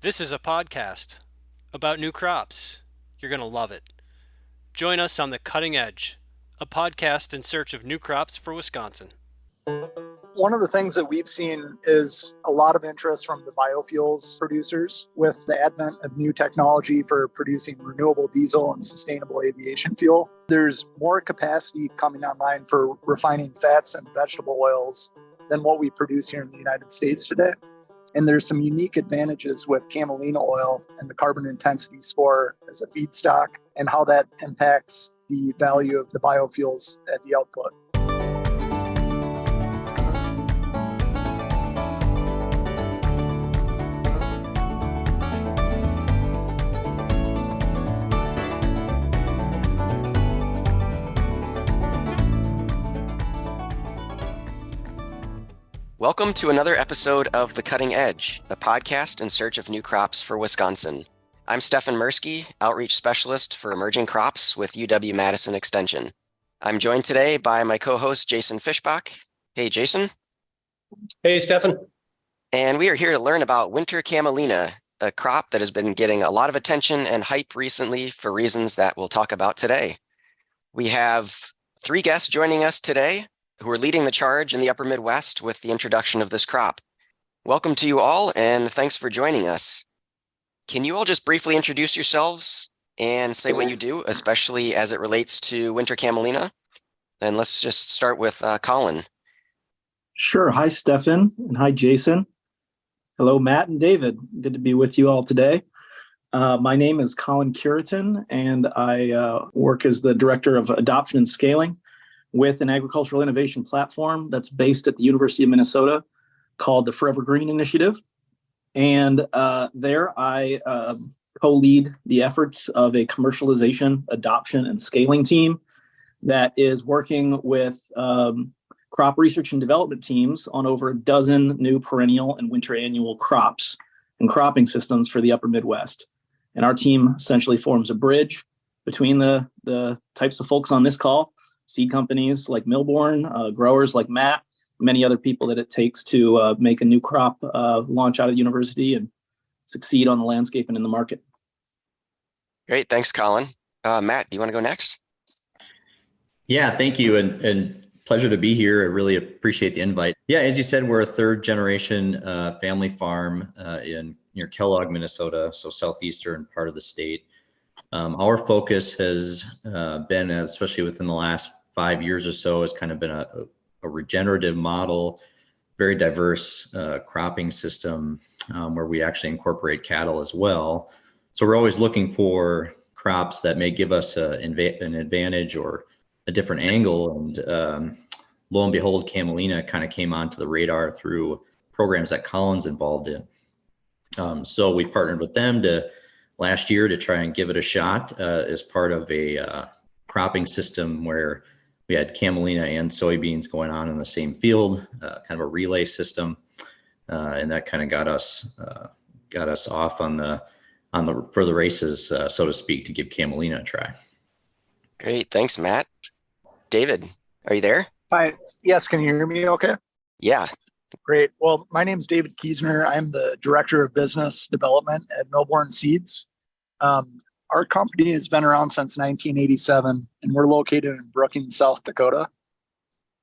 This is a podcast about new crops. You're going to love it. Join us on The Cutting Edge, a podcast in search of new crops for Wisconsin. One of the things that we've seen is a lot of interest from the biofuels producers with the advent of new technology for producing renewable diesel and sustainable aviation fuel. There's more capacity coming online for refining fats and vegetable oils than what we produce here in the United States today. And there's some unique advantages with Camelina oil and the carbon intensity score as a feedstock and how that impacts the value of the biofuels at the output. Welcome to another episode of The Cutting Edge, a podcast in search of new crops for Wisconsin. I'm Stefan Mirsky, Outreach Specialist for Emerging Crops with UW-Madison Extension. I'm joined today by my co-host, Jason Fischbach. Hey, Jason. Hey, Stefan. And we are here to learn about winter camelina, a crop that has been getting a lot of attention and hype recently for reasons that we'll talk about today. We have three guests joining us today who are leading the charge in the upper Midwest with the introduction of this crop. Welcome to you all, and thanks for joining us. Can you all just briefly introduce yourselves and say what you do, especially as it relates to winter camelina? And let's just start with Colin. Sure. Hi, Stefan, and hi, Jason. Hello, Matt and David. Good to be with you all today. My name is Colin Cureton, and I work as the Director of Adoption and Scaling with an agricultural innovation platform that's based at the University of Minnesota called the Forever Green Initiative. And there I co-lead the efforts of a commercialization, adoption, and scaling team that is working with crop research and development teams on over a dozen new perennial and winter annual crops and cropping systems for the upper Midwest. And our team essentially forms a bridge between the types of folks on this call, seed companies like Millborn, growers like Matt, many other people that it takes to make a new crop launch out of the university and succeed on the landscape and in the market. Great, thanks, Colin. Matt, do you want to go next? Yeah, thank you, and pleasure to be here. I really appreciate the invite. Yeah, as you said, we're a third generation family farm in near Kellogg, Minnesota, so southeastern part of the state. Our focus has been, especially within the last 5 years or so, has kind of been a regenerative model, very diverse cropping system where we actually incorporate cattle as well. So we're always looking for crops that may give us an advantage or a different angle. And lo and behold, Camelina kind of came onto the radar through programs that Colin's involved in. So we partnered with them last year to try and give it a shot as part of a cropping system where we had camelina and soybeans going on in the same field, kind of a relay system, and that kind of got us off on the for the races, so to speak, to give camelina a try. Great, thanks, Matt. David, are you there? Hi. Yes, can you hear me okay? Yeah. Great. Well, my name is David Kiesner. I'm the Director of Business Development at Millborn Seeds. Our company has been around since 1987, and we're located in Brookings, South Dakota.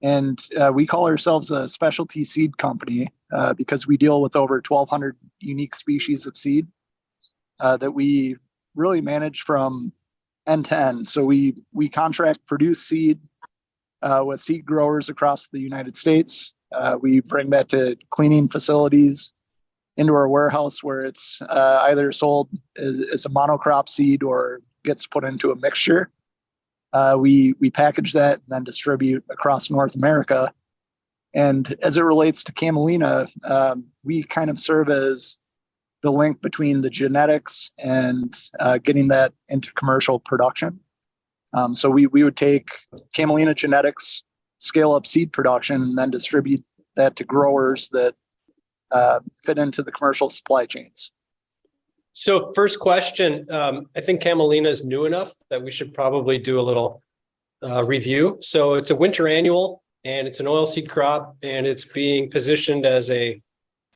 And we call ourselves a specialty seed company because we deal with over 1,200 unique species of seed that we really manage from end to end. So we contract produce seed with seed growers across the United States. We bring that to cleaning facilities into our warehouse where it's either sold as a monocrop seed or gets put into a mixture. We package that and then distribute across North America. And as it relates to Camelina, we kind of serve as the link between the genetics and getting that into commercial production. So we would take Camelina genetics, scale up seed production, and then distribute that to growers that fit into the commercial supply chains. So first question, I think Camelina is new enough that we should probably do a little review. So it's a winter annual and it's an oilseed crop and it's being positioned as a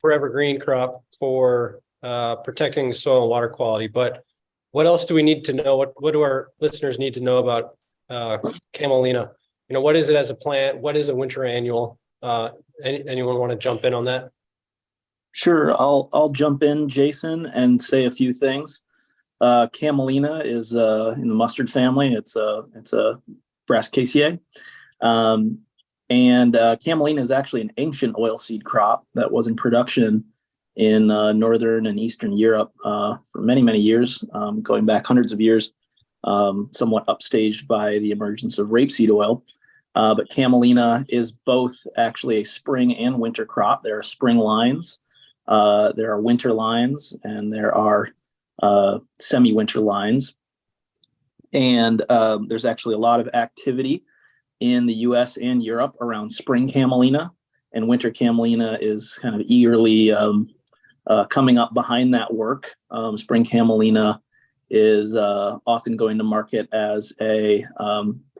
forever green crop for protecting soil and water quality. But what else do we need to know? What do our listeners need to know about Camelina? What is it as a plant? What is a winter annual? Anyone want to jump in on that? Sure, I'll jump in, Jason, and say a few things. Camelina is in the mustard family. It's a Brassicaceae. And Camelina is actually an ancient oilseed crop that was in production in northern and eastern Europe for many, many years, going back hundreds of years, somewhat upstaged by the emergence of rapeseed oil. But Camelina is both actually a spring and winter crop. There are spring lines, there are winter lines, and there are semi-winter lines. And there's actually a lot of activity in the US and Europe around spring Camelina, and winter Camelina is kind of eagerly coming up behind that work. Spring Camelina is often going to market as a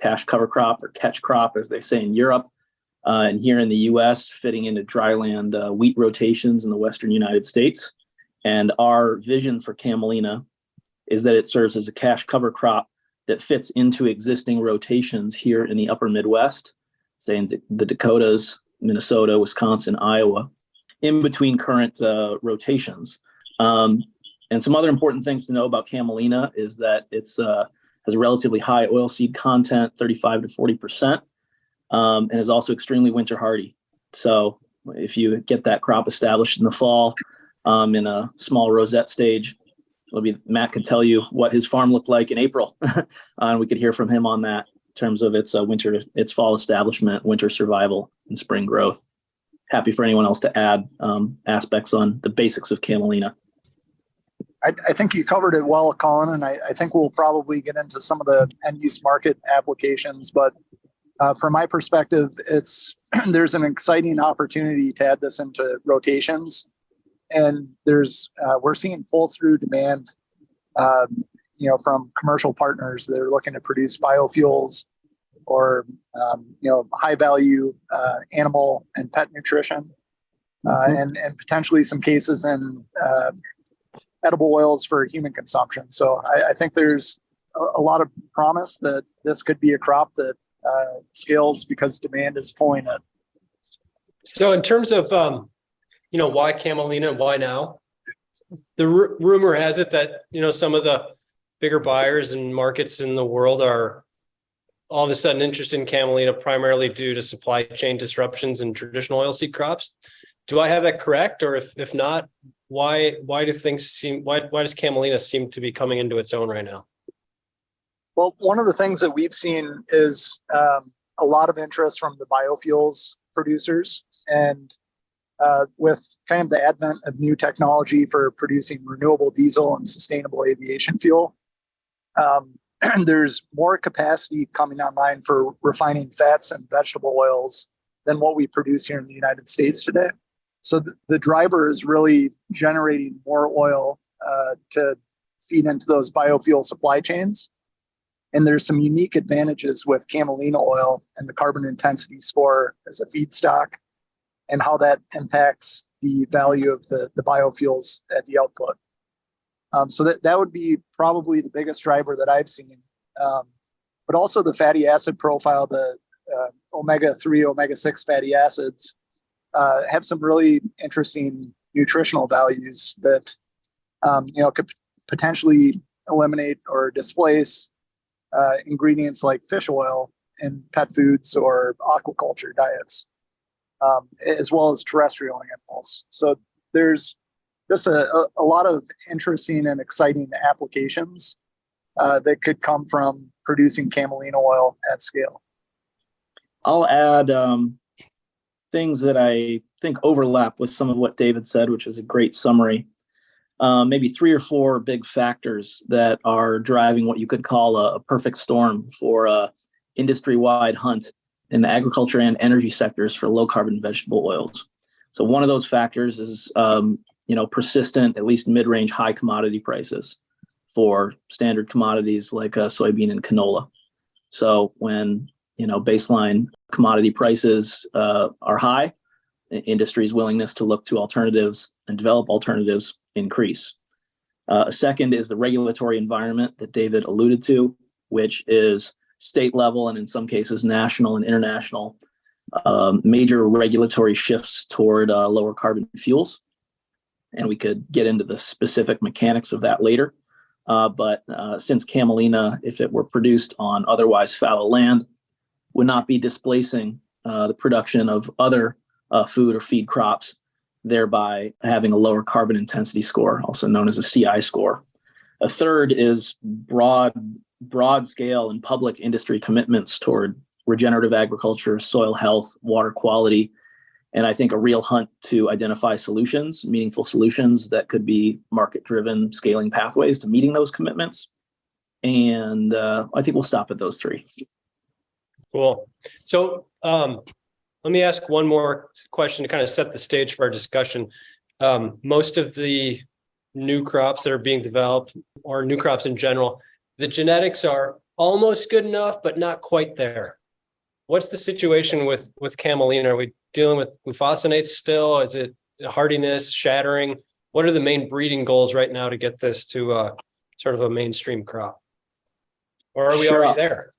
cash cover crop or catch crop, as they say in Europe. And here in the US, fitting into dryland wheat rotations in the Western United States. And our vision for Camelina is that it serves as a cash cover crop that fits into existing rotations here in the upper Midwest, say in the Dakotas, Minnesota, Wisconsin, Iowa, in between current rotations. And some other important things to know about Camelina is that it's has a relatively high oilseed content, 35 to 40%, and is also extremely winter hardy. So if you get that crop established in the fall in a small rosette stage, Matt could tell you what his farm looked like in April, and we could hear from him on that in terms of its its fall establishment, winter survival, and spring growth. Happy for anyone else to add aspects on the basics of Camelina. I think you covered it well, Colin, and I think we'll probably get into some of the end-use market applications. But from my perspective, there's an exciting opportunity to add this into rotations. And we're seeing pull-through demand, from commercial partners that are looking to produce biofuels or, high-value animal and pet nutrition, and potentially some cases in edible oils for human consumption. So I think there's a lot of promise that this could be a crop that scales because demand is pulling it. So in terms of why Camelina and why now? The rumor has it that, some of the bigger buyers and markets in the world are all of a sudden interested in Camelina primarily due to supply chain disruptions in traditional oilseed crops. Do I have that correct? Or if not, why does Camelina seem to be coming into its own right now? Well, one of the things that we've seen is a lot of interest from the biofuels producers, and with kind of the advent of new technology for producing renewable diesel and sustainable aviation fuel, there's more capacity coming online for refining fats and vegetable oils than what we produce here in the United States today. So the driver is really generating more oil to feed into those biofuel supply chains. And there's some unique advantages with Camelina oil and the carbon intensity score as a feedstock, and how that impacts the value of the biofuels at the output. So that would be probably the biggest driver that I've seen. But also the fatty acid profile, the omega-3, omega-6 fatty acids have some really interesting nutritional values that could potentially eliminate or displace ingredients like fish oil in pet foods or aquaculture diets, as well as terrestrial animals. So there's just a lot of interesting and exciting applications that could come from producing Camelina oil at scale. I'll add things that I think overlap with some of what David said, which is a great summary. Maybe 3 or 4 big factors that are driving what you could call a perfect storm for a industry-wide hunt in the agriculture and energy sectors for low-carbon vegetable oils. So one of those factors is, persistent, at least mid-range high commodity prices for standard commodities like soybean and canola. So when, baseline commodity prices are high, the industry's willingness to look to alternatives and develop alternatives increase. A second is the regulatory environment that David alluded to, which is state level and in some cases national and international major regulatory shifts toward lower carbon fuels. And we could get into the specific mechanics of that later. But since Camelina, if it were produced on otherwise fallow land, would not be displacing the production of other food or feed crops, thereby having a lower carbon intensity score, also known as a CI score. A third is broad scale and public industry commitments toward regenerative agriculture, soil health, water quality, and I think a real hunt to identify solutions, meaningful solutions that could be market-driven scaling pathways to meeting those commitments. And I think we'll stop at those three. Cool. So let me ask one more question to kind of set the stage for our discussion. Most of the new crops that are being developed, or new crops in general, the genetics are almost good enough, but not quite there. What's the situation with Camelina? Are we dealing with glufosinate still? Is it hardiness, shattering? What are the main breeding goals right now to get this to sort of a mainstream crop? Or are we already there?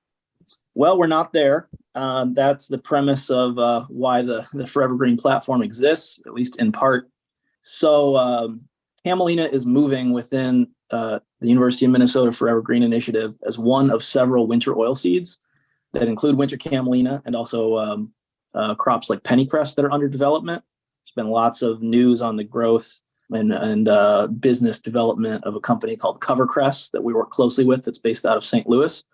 Well, we're not there. That's the premise of why the Forever Green platform exists, at least in part. So Camelina is moving within the University of Minnesota Forever Green Initiative as one of several winter oilseeds that include winter Camelina and also crops like pennycress that are under development. There's been lots of news on the growth and business development of a company called Covercress that we work closely with that's based out of St. Louis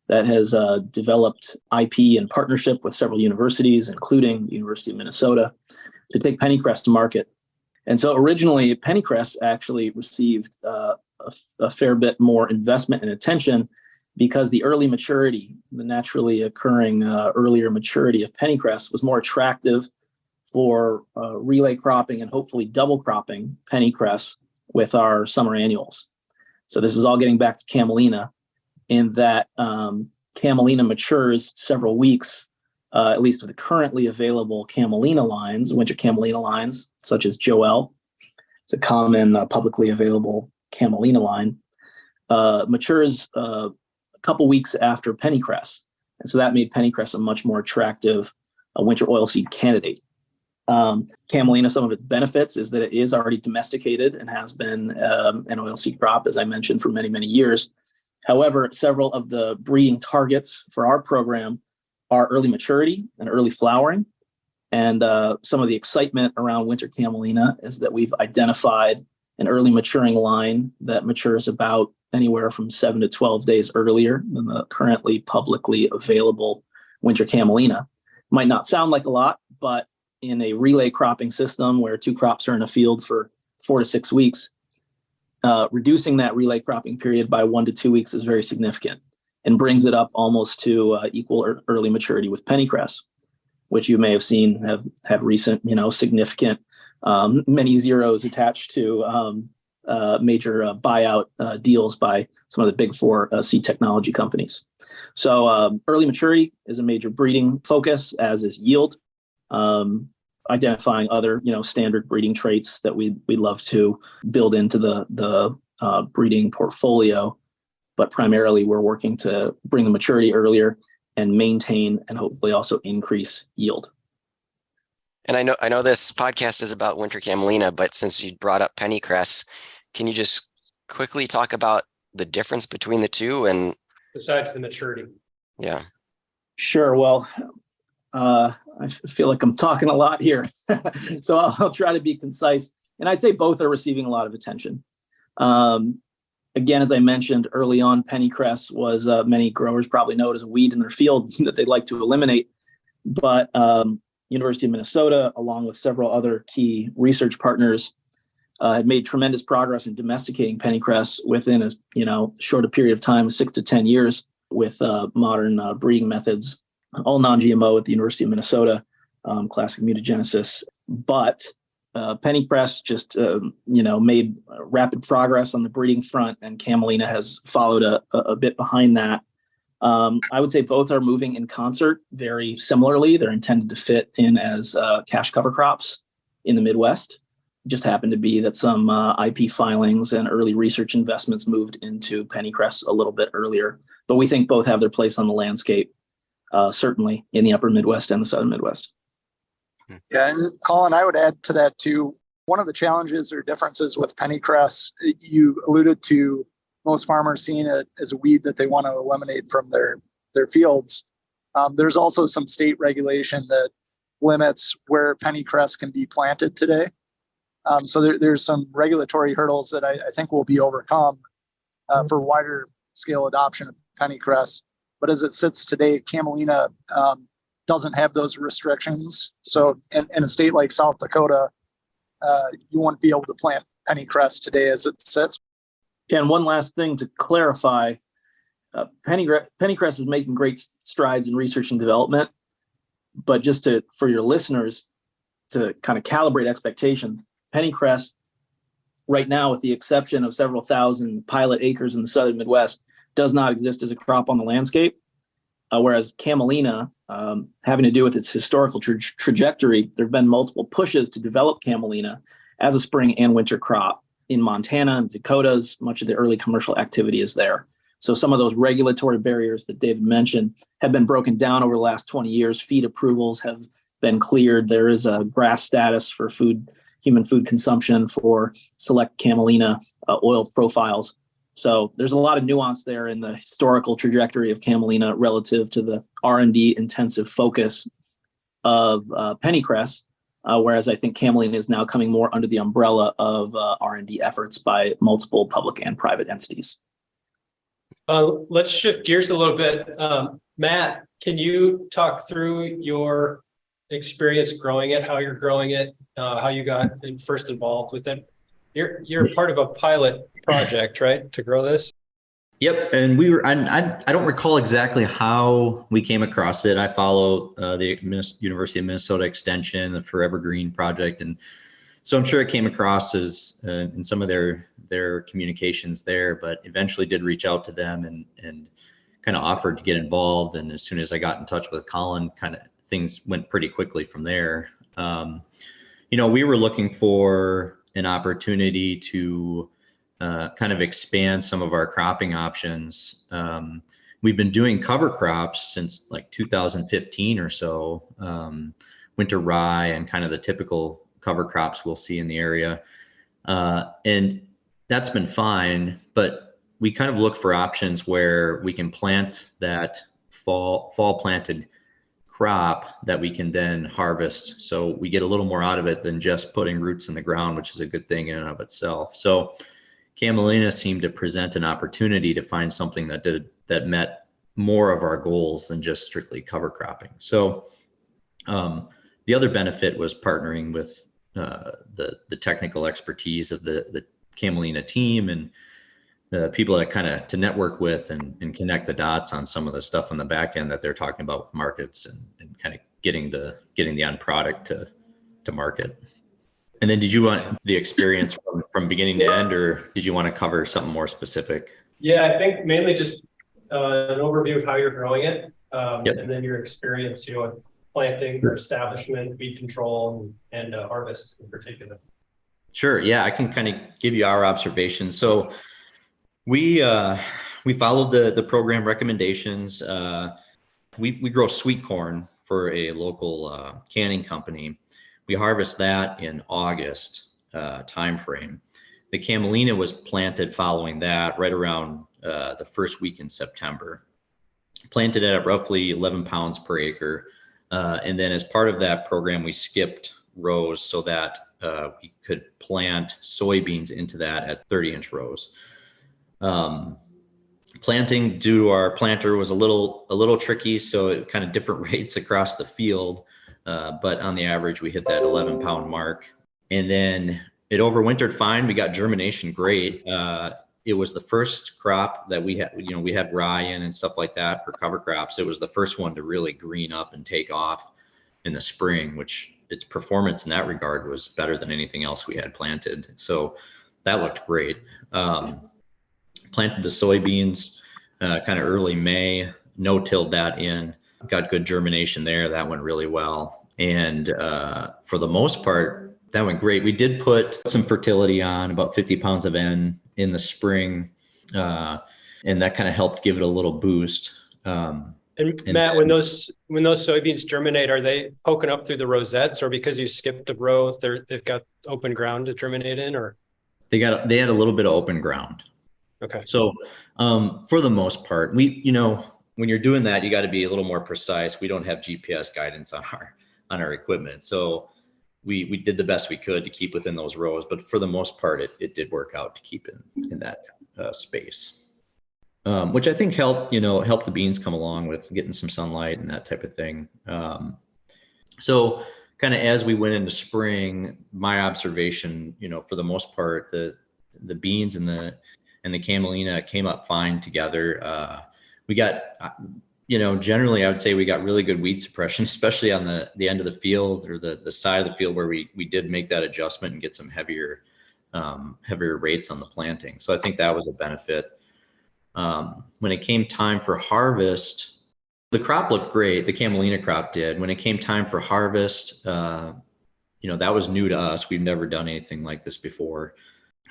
that has developed IP in partnership with several universities, including the University of Minnesota, to take pennycress to market. And so originally, pennycress actually received a fair bit more investment and attention because the early maturity, the naturally occurring earlier maturity of pennycress was more attractive for relay cropping and hopefully double cropping pennycress with our summer annuals. So this is all getting back to Camelina in that Camelina matures several weeks, at least with the currently available Camelina lines, winter Camelina lines, such as Joel. It's a common publicly available Camelina line, matures a couple weeks after pennycress. And so that made pennycress a much more attractive winter oilseed candidate. Camelina, some of its benefits is that it is already domesticated and has been an oilseed crop, as I mentioned, for many, many years. However, several of the breeding targets for our program are early maturity and early flowering. And some of the excitement around winter Camelina is that we've identified an early maturing line that matures about anywhere from 7 to 12 days earlier than the currently publicly available winter Camelina. Might not sound like a lot, but in a relay cropping system where two crops are in a field for 4 to 6 weeks, reducing that relay cropping period by 1 to 2 weeks is very significant and brings it up almost to equal early maturity with pennycress, which you may have seen have recent, significant many zeros attached to major buyout deals by some of the big four seed technology companies. So early maturity is a major breeding focus, as is yield. Identifying other, standard breeding traits that we'd love to build into the breeding portfolio, but primarily we're working to bring the maturity earlier and maintain and hopefully also increase yield. And I know this podcast is about winter Camelina, but since you brought up pennycress, can you just quickly talk about the difference between the two and besides the maturity? Yeah. Sure. Well, I feel like I'm talking a lot here, so I'll try to be concise. And I'd say both are receiving a lot of attention. Again, as I mentioned early on, pennycress was many growers probably know it as a weed in their field that they'd like to eliminate. But University of Minnesota, along with several other key research partners, had made tremendous progress in domesticating pennycress within a short a period of time, 6 to 10 years, with modern breeding methods, all non-GMO at the University of Minnesota, classic mutagenesis. But pennycress just, made rapid progress on the breeding front, and Camelina has followed a bit behind that. I would say both are moving in concert very similarly. They're intended to fit in as cash cover crops in the Midwest. Just happened to be that some IP filings and early research investments moved into pennycress a little bit earlier. But we think both have their place on the landscape, certainly in the upper Midwest and the southern Midwest. Yeah, and Colin, I would add to that too. One of the challenges or differences with pennycress, you alluded to most farmers seeing it as a weed that they want to eliminate from their fields. There's also some state regulation that limits where pennycress can be planted today. So there's some regulatory hurdles that I think will be overcome for wider scale adoption of pennycress. But as it sits today, Camelina doesn't have those restrictions. So in a state like South Dakota, you won't be able to plant pennycress today as it sits. And one last thing to clarify, pennycress is making great strides in research and development. But just for your listeners to kind of calibrate expectations, pennycress right now, with the exception of several thousand pilot acres in the southern Midwest, does not exist as a crop on the landscape. Whereas Camelina, having to do with its historical trajectory, there have been multiple pushes to develop Camelina as a spring and winter crop in Montana and Dakotas. Much of the early commercial activity is there. So some of those regulatory barriers that David mentioned have been broken down over the last 20 years. Feed approvals have been cleared. There is a GRAS status for human food consumption for select Camelina oil profiles. So there's a lot of nuance there in the historical trajectory of Camelina relative to the R&D intensive focus of pennycress, whereas I think Camelina is now coming more under the umbrella of R&D efforts by multiple public and private entities. Let's shift gears a little bit. Matt, can you talk through your experience growing it, how you're growing it, how you got first involved with it? You're part of a pilot project, right, to grow this? Yep, and I don't recall exactly how we came across it. I follow the University of Minnesota Extension, the Forever Green project, and so I'm sure it came across as in some of their communications there, but eventually did reach out to them and kind of offered to get involved. And as soon as I got in touch with Colin, kind of things went pretty quickly from there. We were looking for an opportunity to kind of expand some of our cropping options. We've been doing cover crops since like 2015 or so, winter rye and kind of the typical cover crops we'll see in the area. And that's been fine, but we kind of look for options where we can plant that fall planted crop that we can then harvest. So we get a little more out of it than just putting roots in the ground, which is a good thing in and of itself. So Camelina seemed to present an opportunity to find something that met more of our goals than just strictly cover cropping. So the other benefit was partnering with the technical expertise of the Camelina team and the people that kind of to network with and connect the dots on some of the stuff on the back end that they're talking about with markets and kind of getting the end product to market. And then did you want the experience from beginning to end, or did you want to cover something more specific? Yeah, I think mainly just an overview of how you're growing it, Yep. and then your experience, with planting or establishment, weed control, and harvest in particular. Sure. Yeah, I can kind of give you our observations. So we followed the program recommendations. We grow sweet corn for a local canning company. We harvest that in August timeframe. The Camelina was planted following that right around the first week in September. Planted at roughly 11 pounds per acre. And then as part of that program, we skipped rows so that we could plant soybeans into that at 30-inch rows. Planting due to our planter was a little tricky, so it kind of different rates across the field. But on the average, we hit that 11-pound mark. And then it overwintered fine. We got germination great. It was the first crop that we had, we had rye in and stuff like that for cover crops. It was the first one to really green up and take off in the spring, which its performance in that regard was better than anything else we had planted. So that looked great. Planted the soybeans kind of early May, no-tilled that in, got good germination there. That went really well. And for the most part, That went great. We did put some fertility on, about 50 pounds of N in the spring, and that kind of helped give it a little boost. And And Matt, then- when those soybeans germinate, are they poking up through the rosettes, or because you skipped a row, they've got open ground to germinate in, or? they had a little bit of open ground. Okay. So for the most part, when you're doing that, you got to be a little more precise. We don't have GPS guidance on our equipment. So we did the best we could to keep within those rows, but for the most part, it did work out to keep in that space, which I think helped the beans come along with getting some sunlight and that type of thing. So kind of as we went into spring, my observation, for the most part, the beans and the Camelina came up fine together. We got, generally I would say we got really good weed suppression, especially on the end of the field or the side of the field where we did make that adjustment and get some heavier rates on the planting. So I think that was a benefit. When it came time for harvest, the crop looked great. The Camelina crop did. When it came time for harvest, that was new to us. We've never done anything like this before,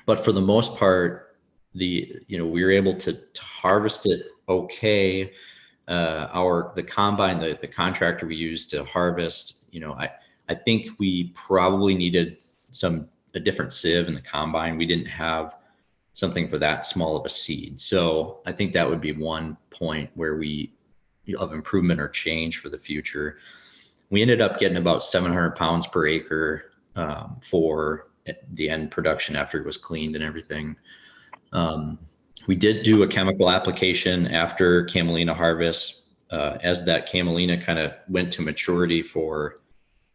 but for the most part, we were able to harvest it okay. The combine, the contractor we used to harvest, I think we probably needed a different sieve in the combine. We didn't have something for that small of a seed. So I think that would be one point where of improvement or change for the future. We ended up getting about 700 pounds per acre for the end production after it was cleaned and everything. We did do a chemical application after Camelina harvest. As that Camelina kind of went to maturity for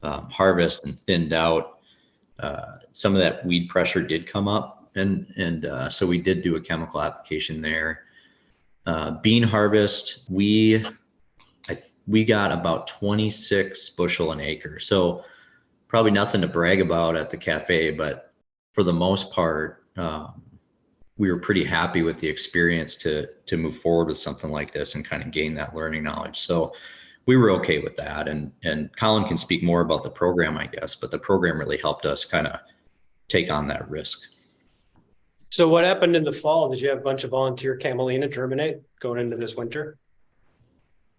harvest and thinned out, some of that weed pressure did come up, and so we did do a chemical application there. Bean harvest, we got about 26 bushel an acre, so probably nothing to brag about at the cafe, but for the most part, we were pretty happy with the experience to move forward with something like this and kind of gain that learning knowledge. So we were okay with that. And Colin can speak more about the program, I guess, but the program really helped us kind of take on that risk. So what happened in the fall? Did you have a bunch of volunteer Camelina germinate going into this winter?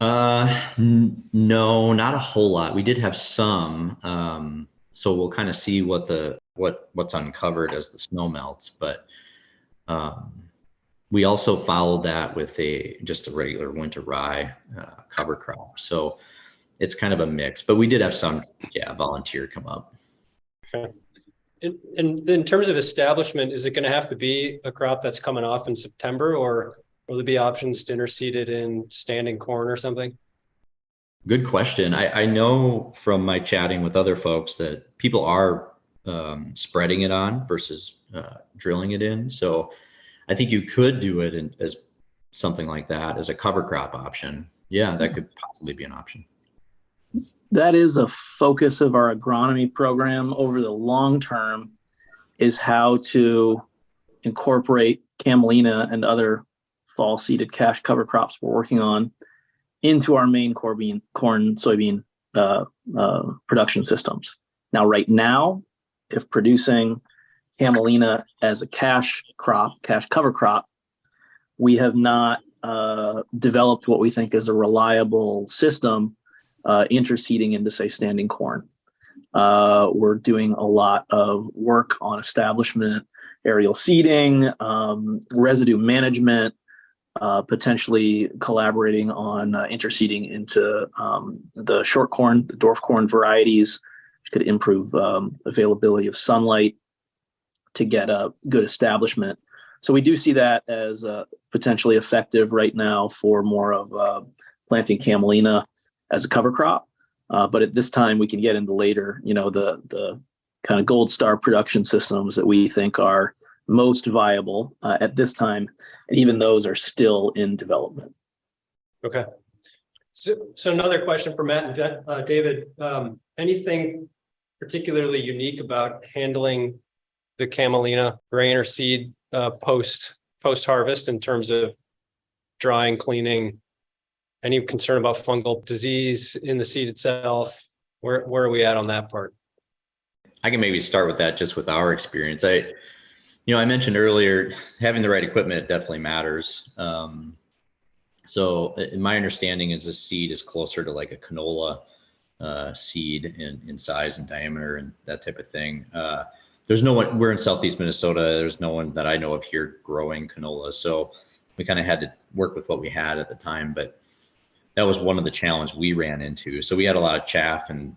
No, not a whole lot. We did have some. So we'll kind of see what's uncovered as the snow melts, but we also followed that with just a regular winter rye cover crop. So it's kind of a mix, but we did have some, volunteer come up. Okay. And in terms of establishment, is it going to have to be a crop that's coming off in September, or will there be options to interseed it in standing corn or something? Good question. I know from my chatting with other folks that people are spreading it on versus drilling it in. So I think you could do it as something like that as a cover crop option. Yeah, that could possibly be an option. That is a focus of our agronomy program over the long term, is how to incorporate Camelina and other fall seeded cash cover crops we're working on into our main corn, soybean production systems. Now, right now, if producing Camelina as a cash cover crop, we have not developed what we think is a reliable system interseeding into, say, standing corn. We're doing a lot of work on establishment, aerial seeding, residue management, potentially collaborating on interseeding into the short corn, the dwarf corn varieties, which could improve availability of sunlight to get a good establishment. So we do see that as potentially effective right now for more of planting Camelina as a cover crop. But at this time, we can get into later, the kind of gold star production systems that we think are most viable at this time. And even those are still in development. Okay. So another question for Matt and David. Anything particularly unique about handling the Camelina grain or seed post harvest in terms of drying, cleaning? Any concern about fungal disease in the seed itself? Where are we at on that part? I can maybe start with that just with our experience. I mentioned earlier, having the right equipment definitely matters. So my understanding is this seed is closer to like a canola seed in size and diameter and that type of thing. There's no one, we're in Southeast Minnesota. There's no one that I know of here growing canola. So we kind of had to work with what we had at the time, but that was one of the challenges we ran into. So we had a lot of chaff and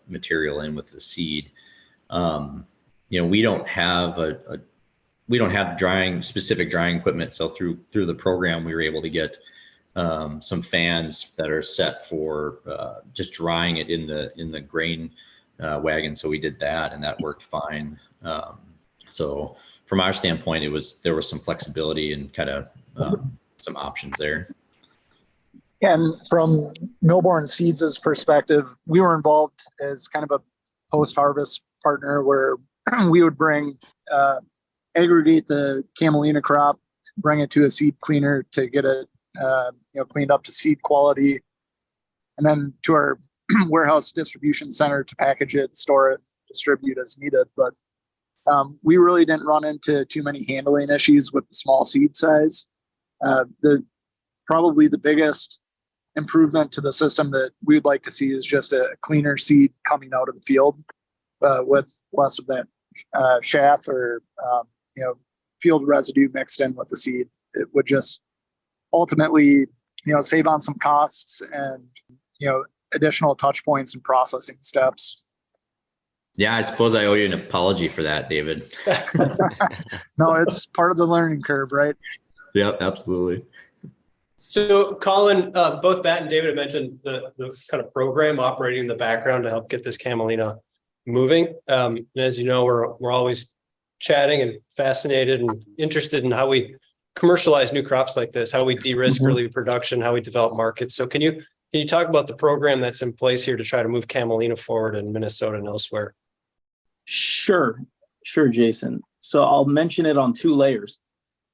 material in with the seed. We don't have specific drying equipment. So through the program, we were able to get some fans that are set for just drying it in the grain wagon. So we did that, and that worked fine. So from our standpoint, there was some flexibility and kind of some options there. And from Millborn Seeds' perspective, we were involved as kind of a post-harvest partner where we would aggregate the Camelina crop, bring it to a seed cleaner to get it cleaned up to seed quality, and then to our warehouse distribution center to package it, store it, distribute as needed. But we really didn't run into too many handling issues with the small seed size. Probably the biggest improvement to the system that we'd like to see is just a cleaner seed coming out of the field with less of that chaff or field residue mixed in with the seed. It would just ultimately save on some costs and additional touch points and processing steps. Yeah, I suppose I owe you an apology for that, David. No, it's part of the learning curve, right? Yep, absolutely. So Colin, both Matt and David have mentioned the kind of program operating in the background to help get this Camelina moving. And as you know, we're always chatting and fascinated and interested in how we commercialize new crops like this, how we de-risk early production, how we develop markets. So can you talk about the program that's in place here to try to move Camelina forward in Minnesota and elsewhere? Sure, Jason. So I'll mention it on two layers.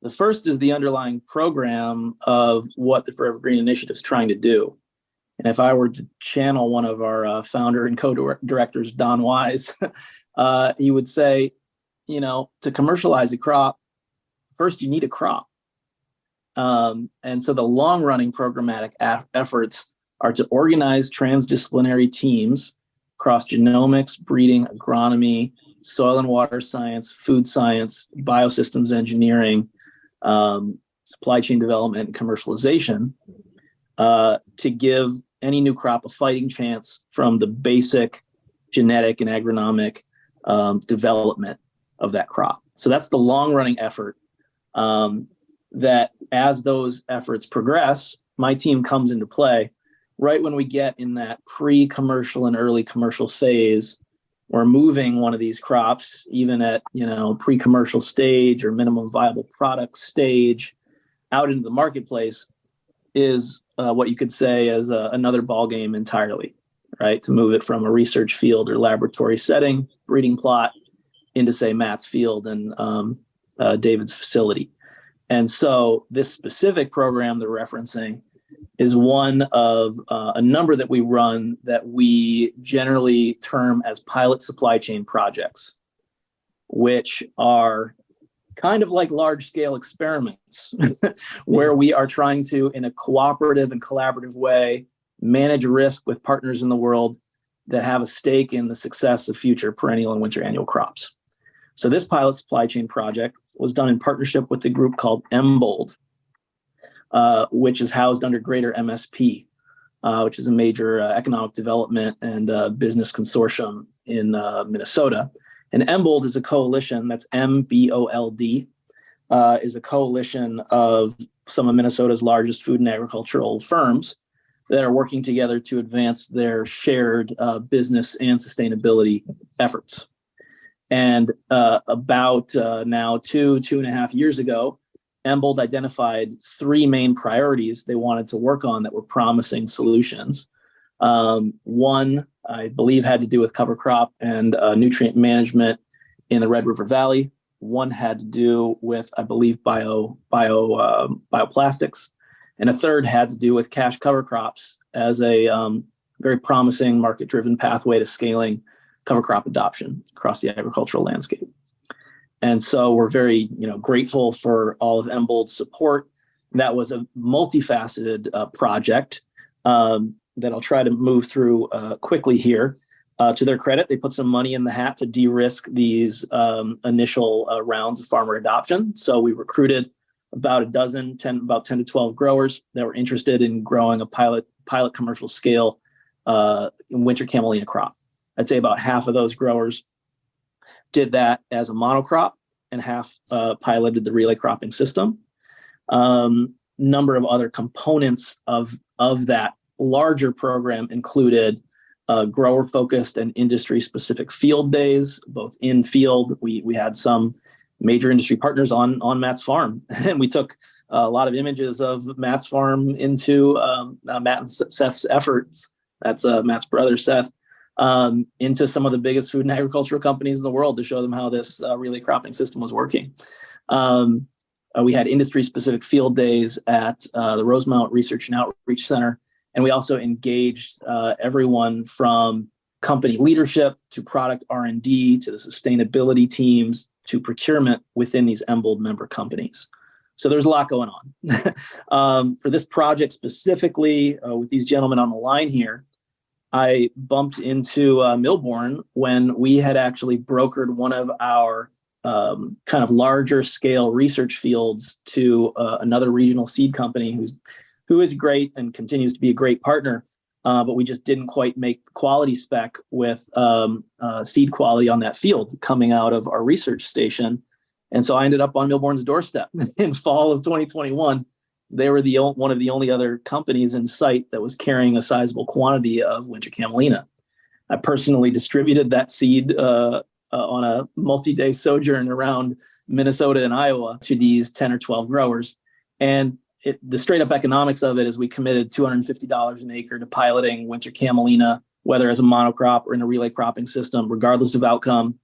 The first is the underlying program of what the Forever Green Initiative is trying to do. And if I were to channel one of our founder and co-directors, Don Wise, he would say, to commercialize a crop, first you need a crop. And so the long-running programmatic efforts are to organize transdisciplinary teams across genomics, breeding, agronomy, soil and water science, food science, biosystems engineering, supply chain development, and commercialization, to give any new crop a fighting chance from the basic genetic and agronomic development of that crop. So that's the long-running effort. That as those efforts progress, my team comes into play right when we get in that pre-commercial and early commercial phase. We're moving one of these crops, even at pre-commercial stage or minimum viable product stage, out into the marketplace, is what you could say is another ball game entirely, right? To move it from a research field or laboratory setting, breeding plot, into say Matt's field and David's facility. And so this specific program they're referencing is one of a number that we run that we generally term as pilot supply chain projects, which are kind of like large scale experiments where we are trying to, in a cooperative and collaborative way, manage risk with partners in the world that have a stake in the success of future perennial and winter annual crops. So this pilot supply chain project was done in partnership with a group called MBOLD, which is housed under Greater MSP, which is a major economic development and business consortium in Minnesota. And MBOLD is a coalition, that's MBOLD, is a coalition of some of Minnesota's largest food and agricultural firms that are working together to advance their shared business and sustainability efforts. And about now 2.5 years ago, MBOLD identified 3 main priorities they wanted to work on that were promising solutions. One, I believe, had to do with cover crop and nutrient management in the Red River Valley. One had to do with, I believe, bioplastics. And a third had to do with cash cover crops as a very promising market-driven pathway to scaling cover crop adoption across the agricultural landscape. And so we're very, grateful for all of Embold's support. That was a multifaceted project that I'll try to move through quickly here. To their credit, they put some money in the hat to de-risk these initial rounds of farmer adoption. So we recruited about 10 to 12 growers that were interested in growing a pilot commercial scale winter camelina crop. I'd say about half of those growers did that as a monocrop and half piloted the relay cropping system. Number of other components of that larger program included grower-focused and industry-specific field days, both in field. We had some major industry partners on Matt's farm, and we took a lot of images of Matt's farm into Matt and Seth's efforts. That's Matt's brother, Seth, into some of the biggest food and agricultural companies in the world to show them how this relay cropping system was working. We had industry-specific field days at the Rosemount Research and Outreach Center. And we also engaged everyone from company leadership to product R&D to the sustainability teams to procurement within these Embold member companies. So there's a lot going on. For this project specifically, with these gentlemen on the line here, I bumped into Millborn when we had actually brokered one of our kind of larger scale research fields to another regional seed company who is great and continues to be a great partner, but we just didn't quite make the quality spec with seed quality on that field coming out of our research station. And so I ended up on Millborn's doorstep in fall of 2021. They were one of the only other companies in sight that was carrying a sizable quantity of winter camelina. I personally distributed that seed on a multi-day sojourn around Minnesota and Iowa to these 10 or 12 growers. And the straight up economics of it is we committed $250 an acre to piloting winter camelina, whether as a monocrop or in a relay cropping system, regardless of outcome.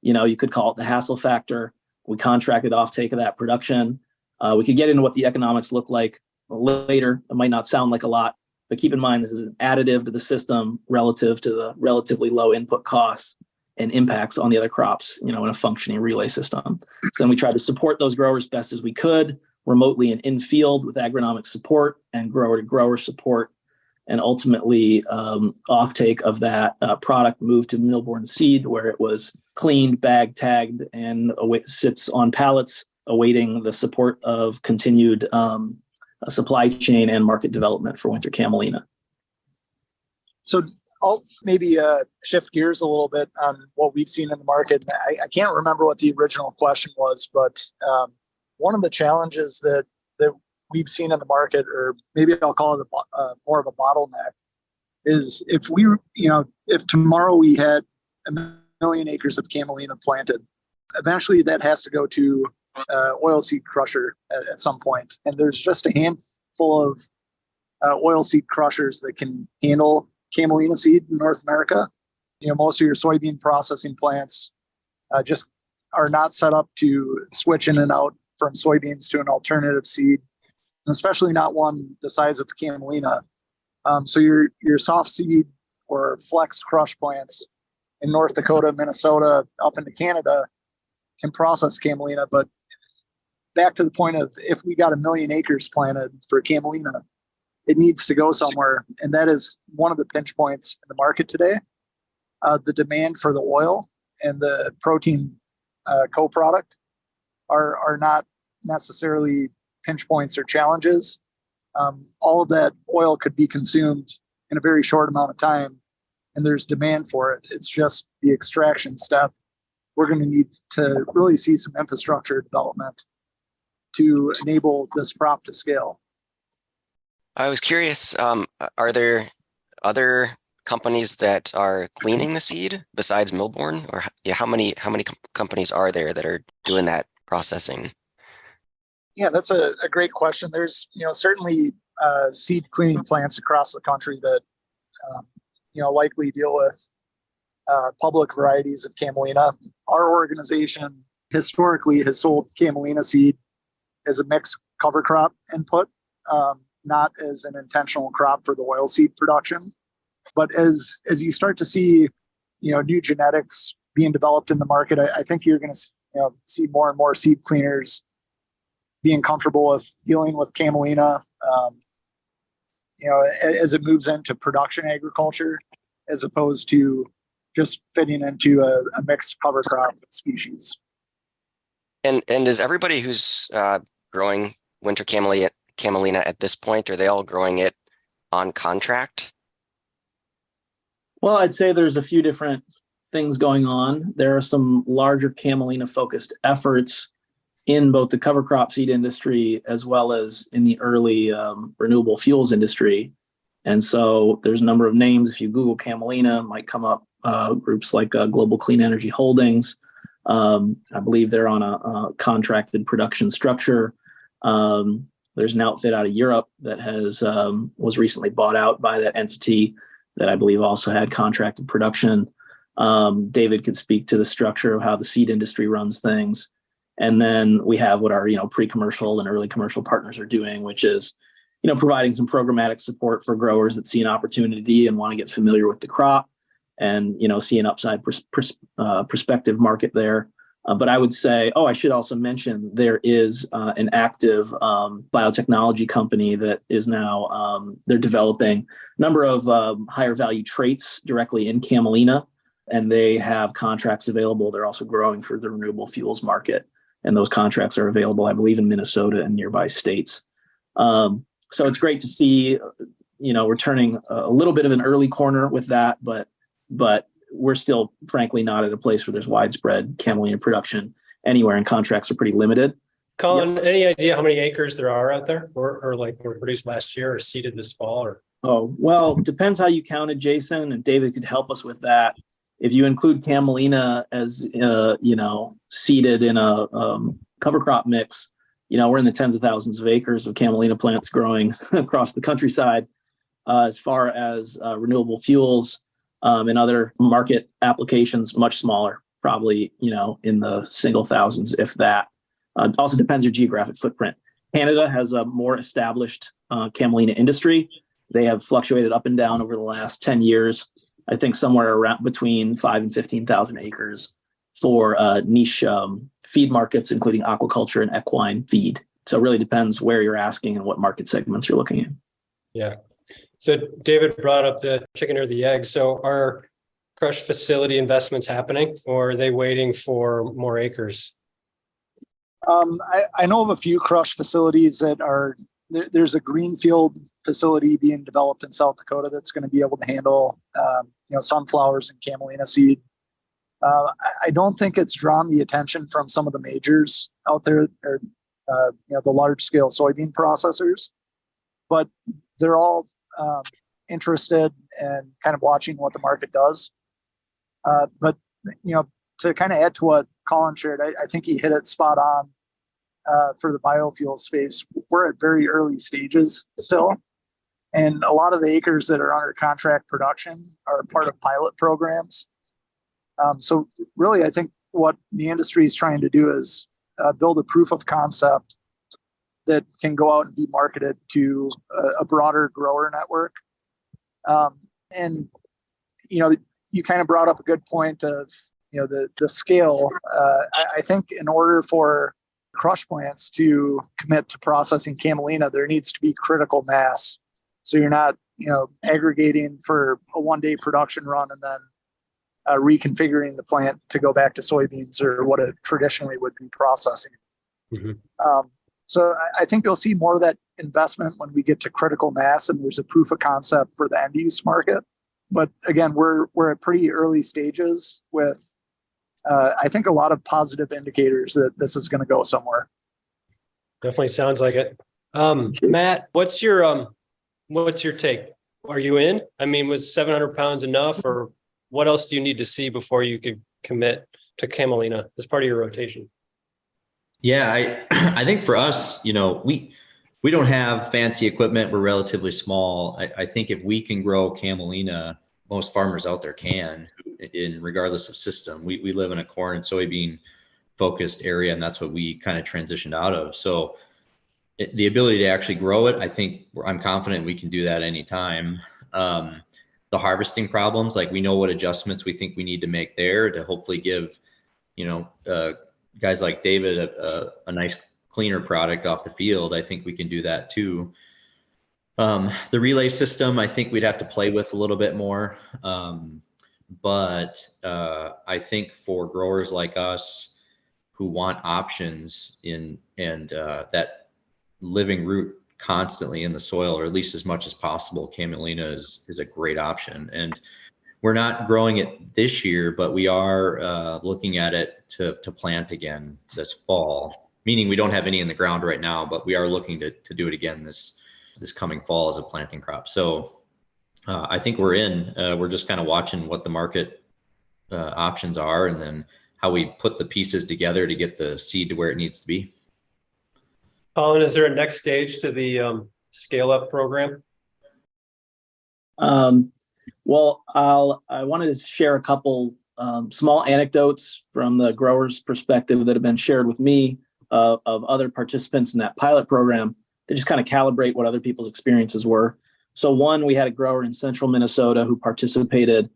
You could call it the hassle factor. We contracted offtake of that production. We could get into what the economics look like later. It might not sound like a lot, but keep in mind, this is an additive to the system relative to the relatively low input costs and impacts on the other crops, in a functioning relay system. So then we tried to support those growers best as we could, remotely and in field with agronomic support and grower to grower support, and ultimately offtake of that product moved to Millborn Seed, where it was cleaned, bagged, tagged, and sits on pallets awaiting the support of continued supply chain and market development for winter camelina. So I'll maybe shift gears a little bit on what we've seen in the market. I can't remember what the original question was, but one of the challenges that we've seen in the market, or maybe I'll call it more of a bottleneck, is if tomorrow we had 1 million acres of camelina planted, eventually that has to go to oilseed crusher at some point. And there's just a handful of oilseed crushers that can handle camelina seed in North America. Most of your soybean processing plants just are not set up to switch in and out from soybeans to an alternative seed, and especially not one the size of camelina. So your soft seed or flex crush plants in North Dakota, Minnesota, up into Canada can process camelina. But back to the point of, if we got 1 million acres planted for camelina, it needs to go somewhere. And that is one of the pinch points in the market today. The demand for the oil and the protein co-product are not necessarily pinch points or challenges. All of that oil could be consumed in a very short amount of time, and there's demand for it. It's just the extraction step. We're going to need to really see some infrastructure development to enable this crop to scale. I was curious, are there other companies that are cleaning the seed besides Millborn, or how many companies are there that are doing that processing? Yeah, that's a great question. There's certainly seed cleaning plants across the country that likely deal with public varieties of camelina. Our organization historically has sold camelina seed as a mixed cover crop input, not as an intentional crop for the oilseed production. But as you start to see new genetics being developed in the market, I think you're going to see more and more seed cleaners being comfortable with dealing with Camelina, as it moves into production agriculture, as opposed to just fitting into a mixed cover crop species. And is everybody who's growing winter camelina at this point, are they all growing it on contract? Well, I'd say there's a few different things going on. There are some larger camelina focused efforts in both the cover crop seed industry as well as in the early renewable fuels industry. And so there's a number of names. If you Google camelina, might come up groups like Global Clean Energy Holdings. I believe they're on a contracted production structure. There's an outfit out of Europe that was recently bought out by that entity that I believe also had contracted production. David could speak to the structure of how the seed industry runs things. And then we have what our pre-commercial and early commercial partners are doing, which is providing some programmatic support for growers that see an opportunity and want to get familiar with the crop and see an upside prospective market there. But I would say, I should also mention there is an active biotechnology company that is now they're developing a number of higher value traits directly in camelina, and they have contracts available. They're also growing for the renewable fuels market. And those contracts are available, I believe, in Minnesota and nearby states. So it's great to see, we're turning a little bit of an early corner with that, but we're still, frankly, not at a place where there's widespread camelina production anywhere, and contracts are pretty limited. Colin, any idea how many acres there are out there, or like were produced last year or seeded this fall? Or well, depends how you counted, Jason, and David could help us with that. If you include camelina as seeded in a cover crop mix, we're in the tens of thousands of acres of camelina plants growing across the countryside. As far as renewable fuels and other market applications, much smaller, probably in the single thousands, if that. Also depends your geographic footprint. Canada has a more established camelina industry. They have fluctuated up and down over the last 10 years. I think somewhere around between 5,000 and 15,000 acres for niche feed markets, including aquaculture and equine feed. So it really depends where you're asking and what market segments you're looking at. Yeah. So David brought up the chicken or the egg. So are crush facility investments happening, or are they waiting for more acres? I know of a few crush facilities that are there's a greenfield facility being developed in South Dakota that's going to be able to handle, sunflowers and camelina seed. I don't think it's drawn the attention from some of the majors out there, or the large scale soybean processors, but they're all interested and kind of watching what the market does. But to kind of add to what Colin shared, I think he hit it spot on. For the biofuel space, we're at very early stages still. And a lot of the acres that are under contract production are part of pilot programs. So really, I think what the industry is trying to do is build a proof of concept that can go out and be marketed to a broader grower network. And you kind of brought up a good point of the scale. I think in order for crush plants to commit to processing camelina, there needs to be critical mass. So you're not, aggregating for a one-day production run and then reconfiguring the plant to go back to soybeans or what it traditionally would be processing. Mm-hmm. So I think you'll see more of that investment when we get to critical mass and there's a proof of concept for the end use market. But again, we're at pretty early stages with I think a lot of positive indicators that this is going to go somewhere. Definitely sounds like it. Matt, what's your take? Are you in? I mean, was 700 pounds enough, or what else do you need to see before you could commit to camelina as part of your rotation? Yeah, I think for us, we don't have fancy equipment. We're relatively small. I think if we can grow camelina, most farmers out there can, regardless of system. We live in a corn and soybean focused area, and that's what we kind of transitioned out of. So the ability to actually grow it, I'm confident we can do that anytime. the harvesting problems. Like we know what adjustments we think we need to make there to hopefully give, guys like David a nice cleaner product off the field. I think we can do that too. The relay system, I think we'd have to play with a little bit more. But I think for growers like us who want options and that living root constantly in the soil, or at least as much as possible, Camelina is a great option. And we're not growing it this year, but we are looking at it to plant again this fall, meaning we don't have any in the ground right now, but we are looking to do it again this coming fall as a planting crop. So I think we're just kind of watching what the market options are, and then how we put the pieces together to get the seed to where it needs to be. Colin, is there a next stage to the scale up program? Well, I wanted to share a couple small anecdotes from the growers' perspective that have been shared with me of other participants in that pilot program to just kind of calibrate what other people's experiences were. So one, we had a grower in central Minnesota who participated,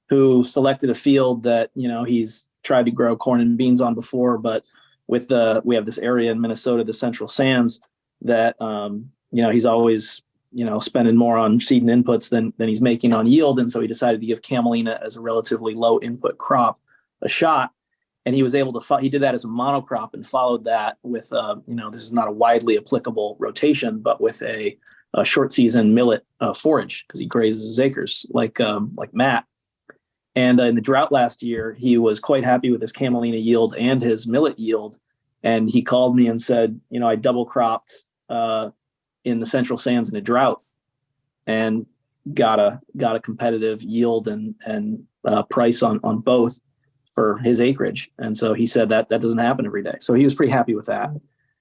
who selected a field that, he's tried to grow corn and beans on before, but we have this area in Minnesota, the Central Sands, that, he's always, spending more on seed and inputs than he's making on yield. And so he decided to give Camelina as a relatively low input crop a shot. And he was able to, he did that as a monocrop and followed that with, this is not a widely applicable rotation, but with a short season millet forage, because he grazes his acres like Matt. And in the drought last year, he was quite happy with his Camelina yield and his millet yield. And he called me and said, I double cropped in the Central Sands in a drought and got a competitive yield and price on both for his acreage. And so he said that doesn't happen every day. So he was pretty happy with that.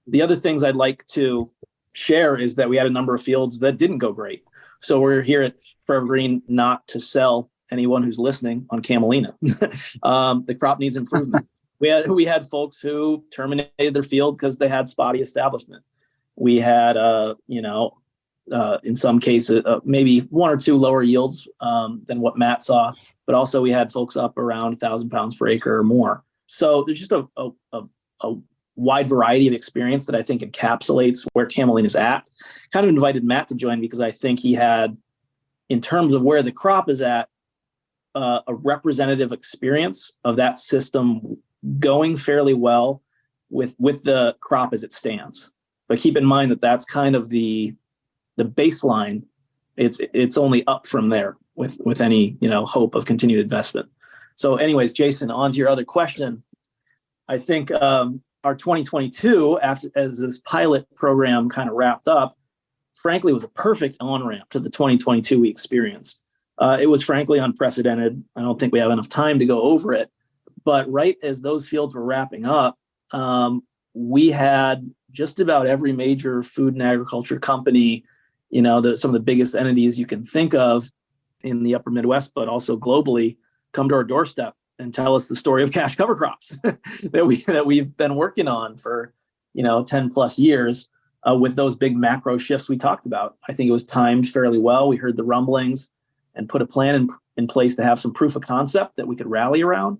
The other things I'd like to share is that we had a number of fields that didn't go great. So we're here at Forever Green not to sell anyone who's listening on Camelina. The crop needs improvement. We had folks who terminated their field because they had spotty establishment. We had, in some cases, maybe one or two lower yields than what Matt saw, but also we had folks up around 1,000 pounds per acre or more. So there's just a wide variety of experience that I think encapsulates where Camelina is at. Kind of invited Matt to join because I think he had, in terms of where the crop is at, a representative experience of that system going fairly well with the crop as it stands. But keep in mind that that's kind of the baseline. It's only up from there with any hope of continued investment. So anyways, Jason, on to your other question. I think our 2022, as this pilot program kind of wrapped up, frankly was a perfect on-ramp to the 2022 we experienced. It was frankly unprecedented. I don't think we have enough time to go over it. But right as those fields were wrapping up, we had just about every major food and agriculture company, some of the biggest entities you can think of in the upper Midwest, but also globally, come to our doorstep and tell us the story of cash cover crops that we've been working on for 10 plus years with those big macro shifts we talked about. I think it was timed fairly well. We heard the rumblings and put a plan in place to have some proof of concept that we could rally around.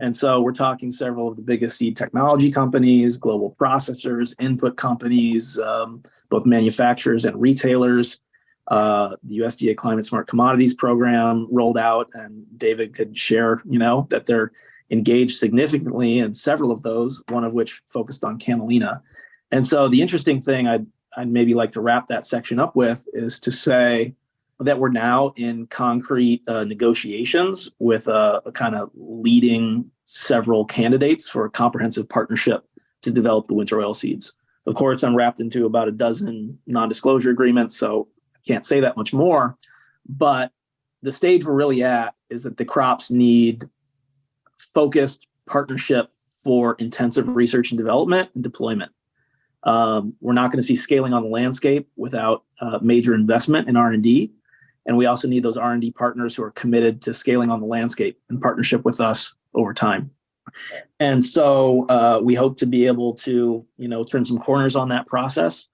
And so we're talking several of the biggest seed technology companies, global processors, input companies, both manufacturers and retailers. The USDA Climate Smart Commodities Program rolled out, and David could share, that they're engaged significantly in several of those, one of which focused on Camelina. And so the interesting thing I'd maybe like to wrap that section up with is to say that we're now in concrete negotiations with a kind of leading several candidates for a comprehensive partnership to develop the winter oil seeds. Of course, I'm wrapped into about a dozen non-disclosure agreements, so I can't say that much more. But the stage we're really at is that the crops need focused partnership for intensive research and development and deployment. We're not going to see scaling on the landscape without major investment in R&D. And we also need those R&D partners who are committed to scaling on the landscape in partnership with us over time. And so we hope to be able to, turn some corners on that process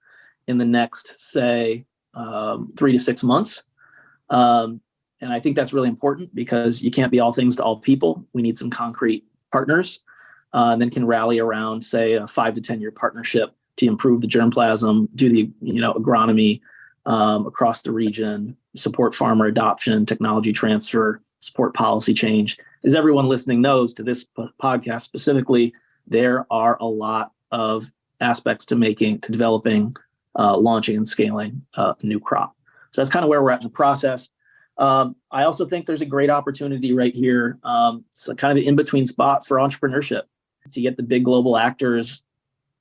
in the next, say, 3 to 6 months. And And I think that's really important because you can't be all things to all people. We need some concrete partners, and then can rally around, say, a 5 to 10 year partnership to improve the germplasm, do the agronomy across the region, support farmer adoption, technology transfer, support policy change. As everyone listening knows to this podcast specifically, there are a lot of aspects to developing, launching and scaling a new crop. So that's kind of where we're at in the process. I also think there's a great opportunity right here. It's kind of the in-between spot for entrepreneurship to get the big global actors,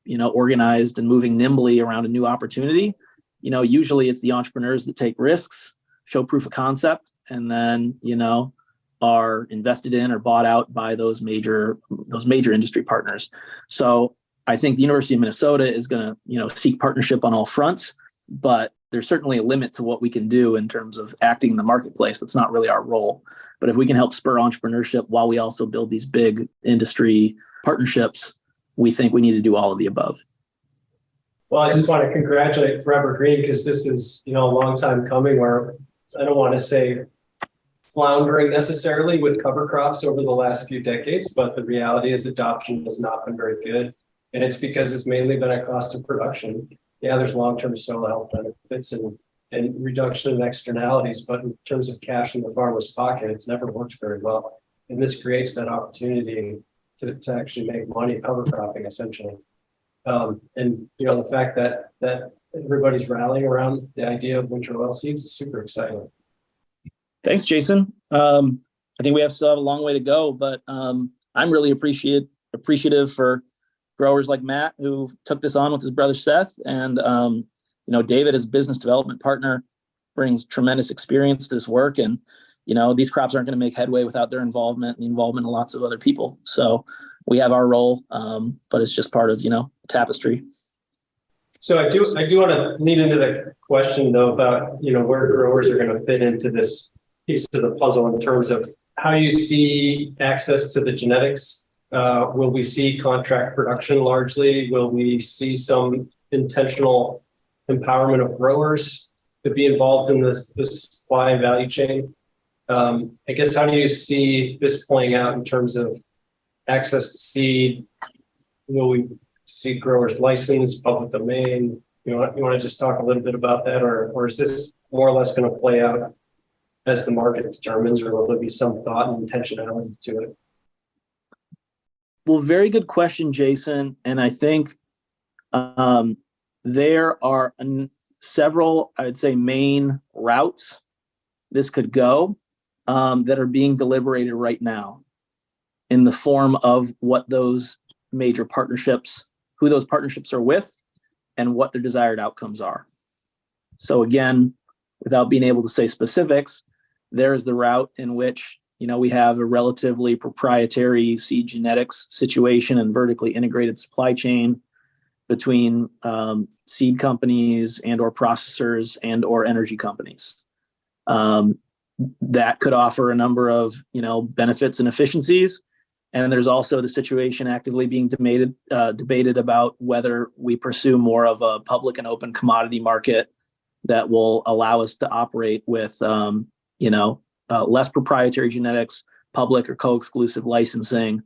organized and moving nimbly around a new opportunity. Usually it's the entrepreneurs that take risks, show proof of concept, and then, are invested in or bought out by those major industry partners. So I think the University of Minnesota is going to, seek partnership on all fronts, but there's certainly a limit to what we can do in terms of acting in the marketplace. That's not really our role. But if we can help spur entrepreneurship while we also build these big industry partnerships, we think we need to do all of the above. Well, I just want to congratulate Forever Green because this is, a long time coming where I don't want to say floundering necessarily with cover crops over the last few decades, but the reality is adoption has not been very good. And it's because it's mainly been at cost of production. Yeah, there's long-term soil health benefits and reduction in externalities, but in terms of cash in the farmer's pocket, it's never worked very well. And this creates that opportunity to actually make money cover cropping essentially. And the fact that everybody's rallying around the idea of winter oilseeds is super exciting. Thanks, Jason. I think we still have a long way to go, but I'm really appreciative for growers like Matt who took this on with his brother Seth, and David as a business development partner brings tremendous experience to this work, and these crops aren't going to make headway without their involvement and the involvement of lots of other people. So we have our role, but it's just part of tapestry. So I do want to lean into the question though about where growers are going to fit into this piece of the puzzle in terms of how you see access to the genetics. Will we see contract production largely? Will we see some intentional empowerment of growers to be involved in this supply and value chain? I guess, how do you see this playing out in terms of access to seed? Will we see growers licensed, public domain? You want to just talk a little bit about that, or is this more or less going to play out as the market determines, or will there be some thought and intentionality to it? Well, very good question, Jason. And I think there are several, I would say, main routes this could go that are being deliberated right now in the form of what those major partnerships, who those partnerships are with, and what their desired outcomes are. So again, without being able to say specifics, there's the route in which we have a relatively proprietary seed genetics situation and vertically integrated supply chain between seed companies and or processors and or energy companies. That could offer a number of benefits and efficiencies. And there's also the situation actively being debated about whether we pursue more of a public and open commodity market that will allow us to operate with less proprietary genetics, public or co-exclusive licensing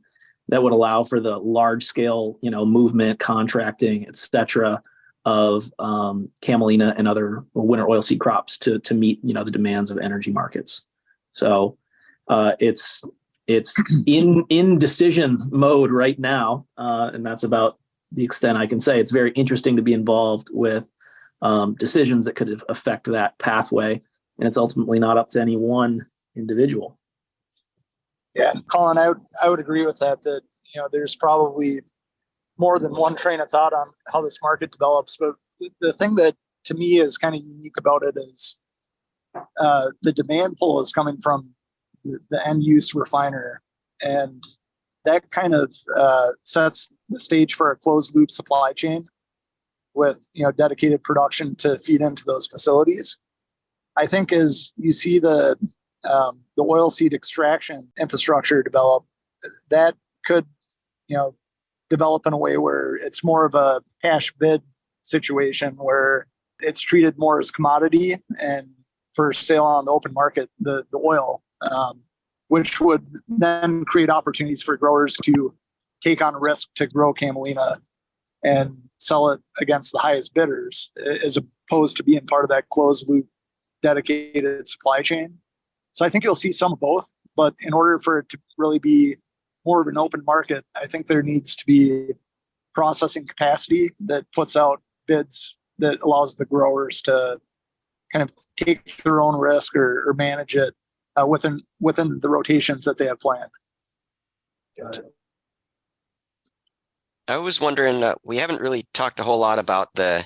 that would allow for the large scale, movement, contracting, et cetera, of Camelina and other winter oilseed crops to meet, the demands of energy markets. So it's in decision mode right now. And that's about the extent I can say. It's very interesting to be involved with decisions that could affect that pathway. And it's ultimately not up to any one individual. Yeah, Colin, I would agree with that, there's probably more than one train of thought on how this market develops. But the thing that to me is kind of unique about it is the demand pull is coming from the end use refiner. And that kind of sets the stage for a closed loop supply chain with, dedicated production to feed into those facilities. I think as you see the oilseed extraction infrastructure develop, that could, develop in a way where it's more of a cash bid situation where it's treated more as commodity and for sale on the open market, the oil, which would then create opportunities for growers to take on risk to grow Camelina and sell it against the highest bidders, as opposed to being part of that closed loop dedicated supply chain. So I think you'll see some of both, but in order for it to really be more of an open market, I think there needs to be processing capacity that puts out bids that allows the growers to kind of take their own risk or manage it within the rotations that they have planned. I was wondering, we haven't really talked a whole lot about the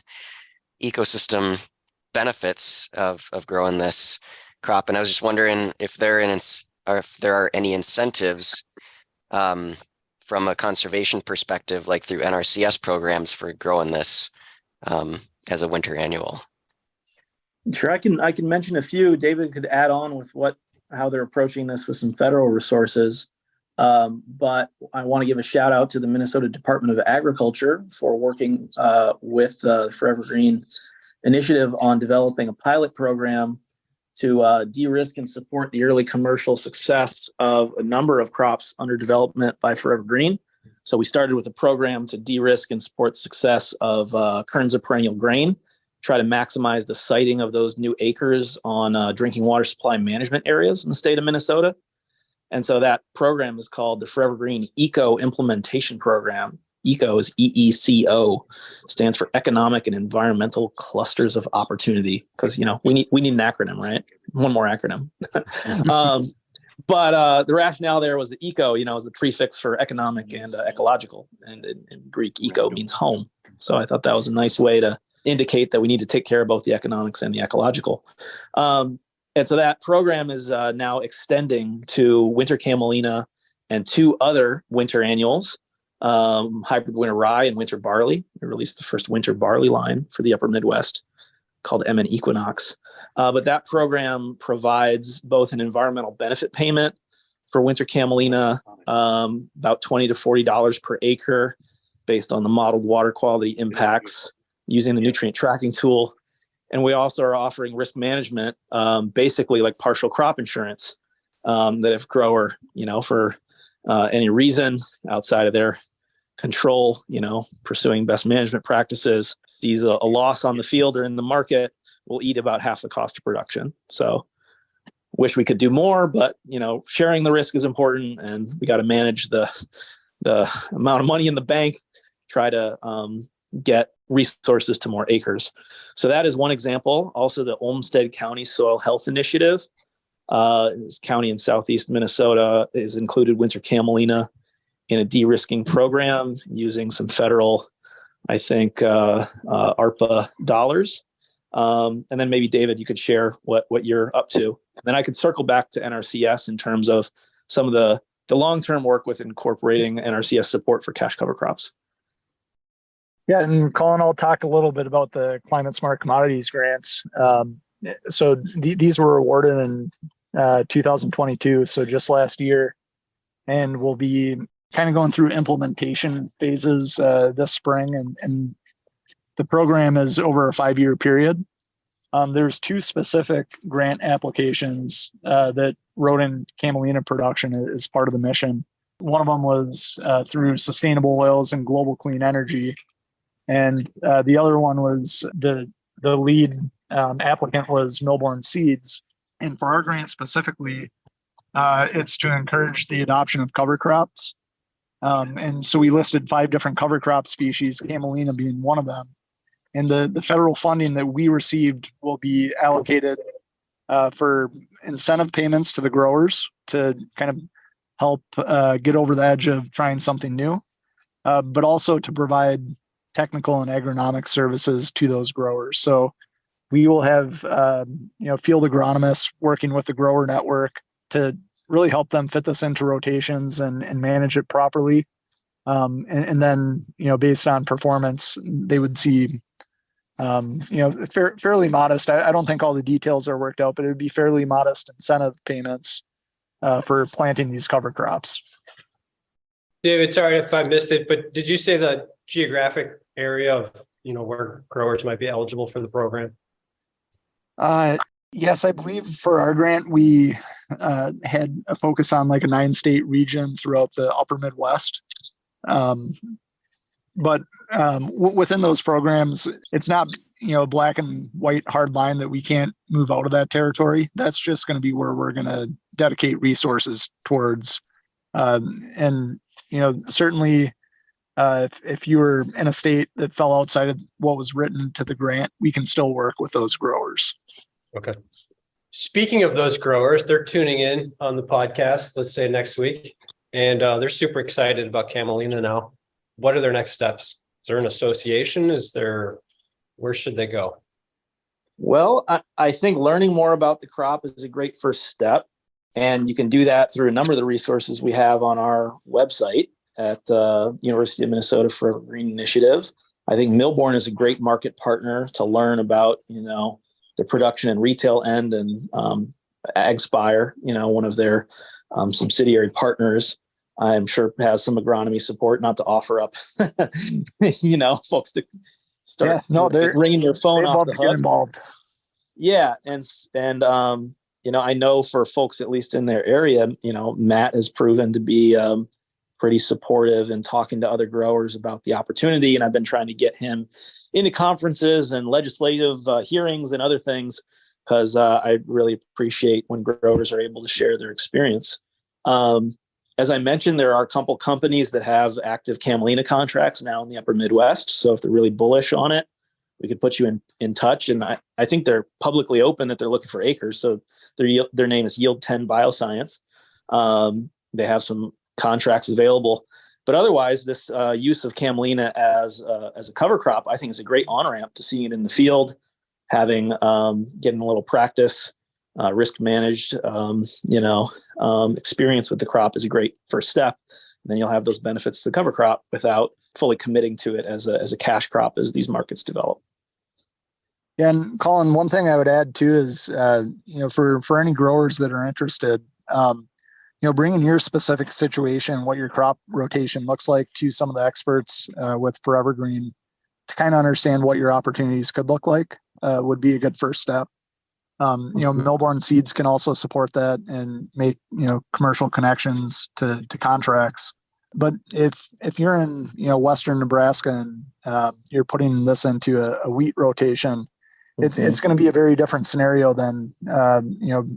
ecosystem benefits of growing this crop, and I was just wondering if there are any incentives from a conservation perspective, like through NRCS programs for growing this as a winter annual. Sure, I can mention a few. David could add on with how they're approaching this with some federal resources. But I want to give a shout out to the Minnesota Department of Agriculture for working with the Forever Green initiative on developing a pilot program to de-risk and support the early commercial success of a number of crops under development by Forever Green. So we started with a program to de-risk and support success of kerns of perennial grain, try to maximize the siting of those new acres on drinking water supply management areas in the state of Minnesota. And so that program is called the Forever Green Eco Implementation Program. ECO is EECO, stands for Economic and Environmental Clusters of Opportunity, because we need an acronym, right? One more acronym. But the rationale there was the eco, is the prefix for economic and ecological, and in Greek, eco means home. So I thought that was a nice way to indicate that we need to take care of both the economics and the ecological. And so that program is now extending to winter camelina and 2 other winter annuals, hybrid winter rye and winter barley. We released the first winter barley line for the upper Midwest called MN Equinox. But that program provides both an environmental benefit payment for winter camelina, about $20 to $40 per acre based on the modeled water quality impacts using the nutrient tracking tool. And we also are offering risk management, basically like partial crop insurance, that if grower, for any reason outside of their control, pursuing best management practices, sees a loss on the field or in the market, will eat about half the cost of production. So wish we could do more, but sharing the risk is important, and we got to manage the amount of money in the bank, try to get resources to more acres. So that is one example. Also, the Olmsted County Soil Health Initiative, this county in southeast Minnesota, is included winter camelina in a de-risking program using some federal, I think, ARPA dollars. And then maybe David, you could share what you're up to. And then I could circle back to NRCS in terms of some of the long-term work with incorporating NRCS support for cash cover crops. Yeah, and Colin, I'll talk a little bit about the Climate Smart Commodities grants. So these were awarded in 2022, so just last year, and we'll be kind of going through implementation phases this spring, and the program is over a 5-year period. There's 2 specific grant applications that wrote in camelina production as part of the mission. One of them was through Sustainable Oils and Global Clean Energy. And the other one was the lead applicant was Millborn Seeds. And for our grant specifically, it's to encourage the adoption of cover crops. And so we listed 5 different cover crop species, camelina being one of them. And the federal funding that we received will be allocated for incentive payments to the growers to kind of help get over the edge of trying something new, but also to provide technical and agronomic services to those growers. So we will have field agronomists working with the grower network to really help them fit this into rotations and manage it properly. And then based on performance, they would see fairly modest. I don't think all the details are worked out, but it would be fairly modest incentive payments for planting these cover crops. David, sorry if I missed it, but did you say the geographic area of where growers might be eligible for the program? Yes, I believe for our grant, we had a focus on like a 9-state region throughout the upper Midwest. Um, but within those programs, it's not, black and white hard line that we can't move out of that territory. That's just going to be where we're going to dedicate resources towards. And, certainly if you were in a state that fell outside of what was written to the grant, we can still work with those growers. Okay. Speaking of those growers, they're tuning in on the podcast, let's say next week, and they're super excited about Camelina now. What are their next steps? Is there an association? Where should they go? Well, I think learning more about the crop is a great first step. And you can do that through a number of the resources we have on our website at University of Minnesota Forever Green Initiative. I think Millborn is a great market partner to learn about, the production and retail end, and AgSpire, one of their subsidiary partners, I'm sure has some agronomy support, not to offer up, folks to start they're ringing your phone off the hook. Get involved. Yeah. And I know for folks, at least in their area, Matt has proven to be pretty supportive in talking to other growers about the opportunity. And I've been trying to get him into conferences and legislative hearings and other things, because I really appreciate when growers are able to share their experience. As I mentioned, there are a couple companies that have active Camelina contracts now in the upper Midwest. So if they're really bullish on it, we could put you in touch. And I think they're publicly open that they're looking for acres. So their name is Yield 10 Bioscience. They have some contracts available. But otherwise, this use of Camelina as a cover crop, I think, is a great on-ramp to seeing it in the field, getting a little practice, risk managed, experience with the crop is a great first step. And then you'll have those benefits to the cover crop without fully committing to it as a cash crop as these markets develop. And Colin, one thing I would add too is, for any growers that are interested, bringing your specific situation, what your crop rotation looks like, to some of the experts with Forever Green to kind of understand what your opportunities could look like would be a good first step. Millborn Seeds can also support that and make, commercial connections to contracts. But if you're in, Western Nebraska and you're putting this into a wheat rotation, it's going to be a very different scenario than,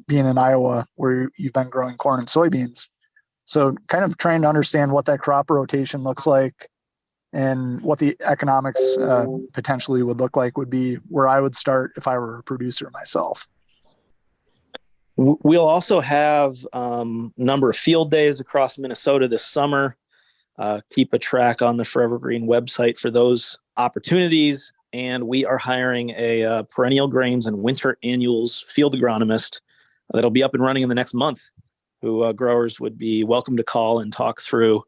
being in Iowa where you've been growing corn and soybeans. So kind of trying to understand what that crop rotation looks like and what the economics potentially would look like would be where I would start if I were a producer myself. We'll also have a number of field days across Minnesota this summer. Keep a track on the Forever Green website for those opportunities. And we are hiring a perennial grains and winter annuals field agronomist that'll be up and running in the next month, who growers would be welcome to call and talk through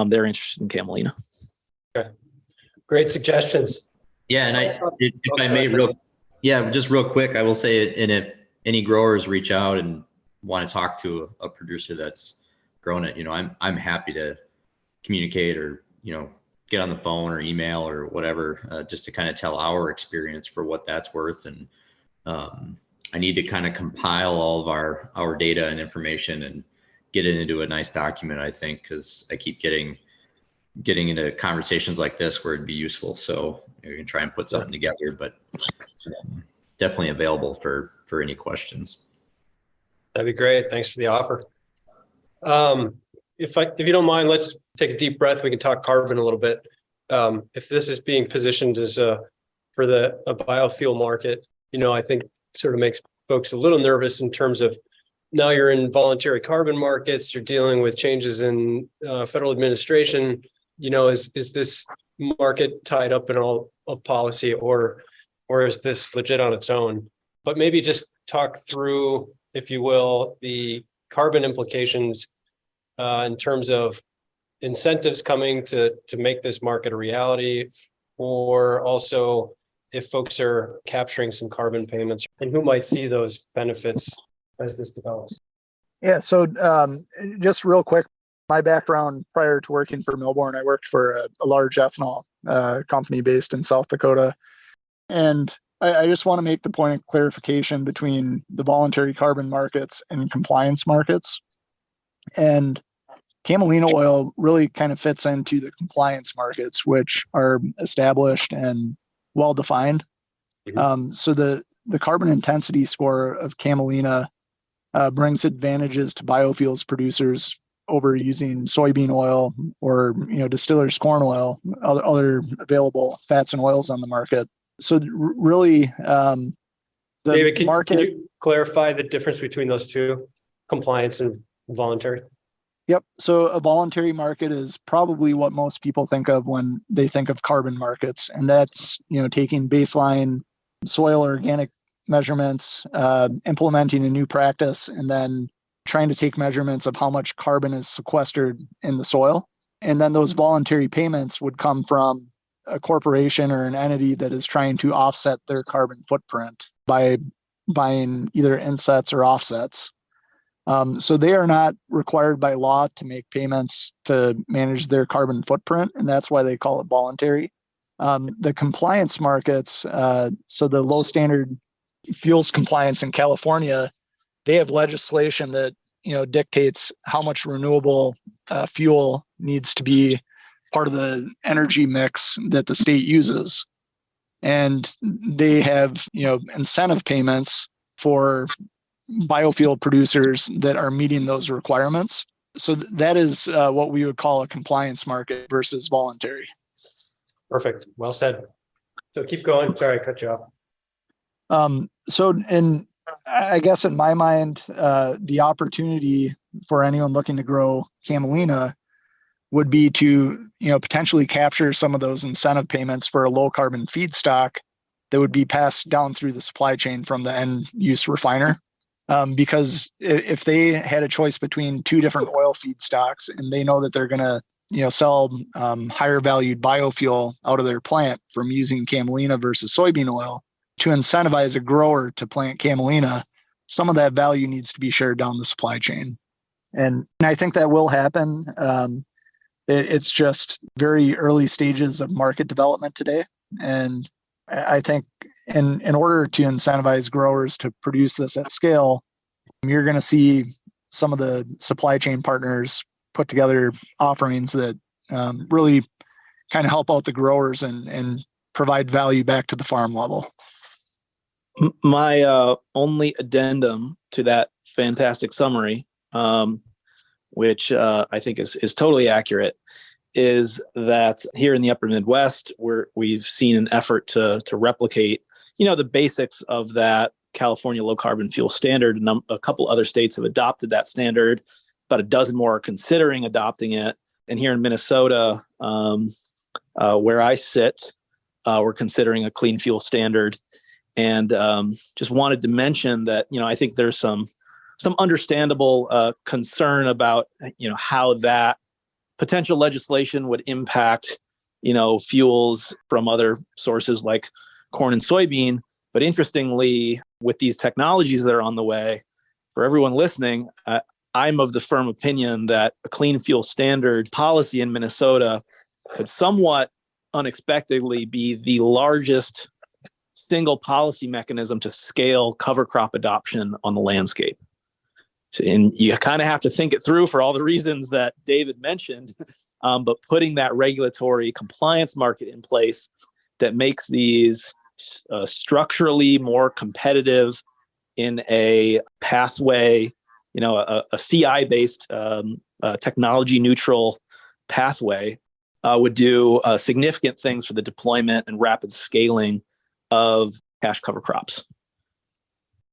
their interest in Camelina. Okay. Great suggestions. Yeah. And if I may just real quick, I will say, and if any growers reach out and want to talk to a producer that's grown it, I'm happy to communicate or, get on the phone or email or whatever, just to kind of tell our experience for what that's worth. And I need to kind of compile all of our data and information and get it into a nice document, I think, because I keep getting into conversations like this where it'd be useful. So you can try and put something together, but definitely available for any questions. That'd be great. Thanks for the offer. If you don't mind, let's take a deep breath. We can talk carbon a little bit. If this is being positioned as for a biofuel market, I think sort of makes folks a little nervous in terms of now you're in voluntary carbon markets, you're dealing with changes in federal administration. Is this market tied up in all of policy, or is this legit on its own? But maybe just talk through, if you will, the carbon implications in terms of incentives coming to make this market a reality, or also if folks are capturing some carbon payments and who might see those benefits as this develops. Yeah. So just real quick, my background prior to working for Millborn, I worked for a large ethanol company based in South Dakota. And I just want to make the point of clarification between the voluntary carbon markets and compliance markets. And Camelina oil really kind of fits into the compliance markets, which are established and well defined. So the carbon intensity score of Camelina brings advantages to biofuels producers over using soybean oil or distillers corn oil, other available fats and oils on the market. So really, the David, can market. you clarify the difference between those two, compliance and voluntary? Yep. So a voluntary market is probably what most people think of when they think of carbon markets, and that's taking baseline soil organic measurements, implementing a new practice, and then trying to take measurements of how much carbon is sequestered in the soil. And then those voluntary payments would come from a corporation or an entity that is trying to offset their carbon footprint by buying either insets or offsets. So they are not required by law to make payments to manage their carbon footprint, and that's why they call it voluntary. The compliance markets, so the low standard fuels compliance in California, they have legislation that dictates how much renewable fuel needs to be part of the energy mix that the state uses, and they have incentive payments for biofuel producers that are meeting those requirements. So that is what we would call a compliance market versus voluntary. Perfect. Well said. So keep going. Sorry, I cut you off. And I guess in my mind, the opportunity for anyone looking to grow Camelina would be to potentially capture some of those incentive payments for a low carbon feedstock that would be passed down through the supply chain from the end use refiner. Because if they had a choice between two different oil feedstocks and they know that they're going to sell higher valued biofuel out of their plant from using Camelina versus soybean oil, to incentivize a grower to plant Camelina, some of that value needs to be shared down the supply chain. And I think that will happen. It's just very early stages of market development today. And I think in order to incentivize growers to produce this at scale, you're going to see some of the supply chain partners put together offerings that really kind of help out the growers and provide value back to the farm level. My only addendum to that fantastic summary, which I think is totally accurate, is that here in the Upper Midwest, we've seen an effort to replicate, the basics of that California low carbon fuel standard. A couple other states have adopted that standard, but a dozen more are considering adopting it. And here in Minnesota, where I sit, we're considering a clean fuel standard. And just wanted to mention that, I think there's some understandable concern about, how that potential legislation would impact, fuels from other sources like corn and soybean. But interestingly, with these technologies that are on the way, for everyone listening, I'm of the firm opinion that a clean fuel standard policy in Minnesota could somewhat unexpectedly be the largest single policy mechanism to scale cover crop adoption on the landscape. And you kind of have to think it through for all the reasons that David mentioned, but putting that regulatory compliance market in place that makes these structurally more competitive in a pathway, a CI-based, technology neutral pathway would do significant things for the deployment and rapid scaling of cash cover crops.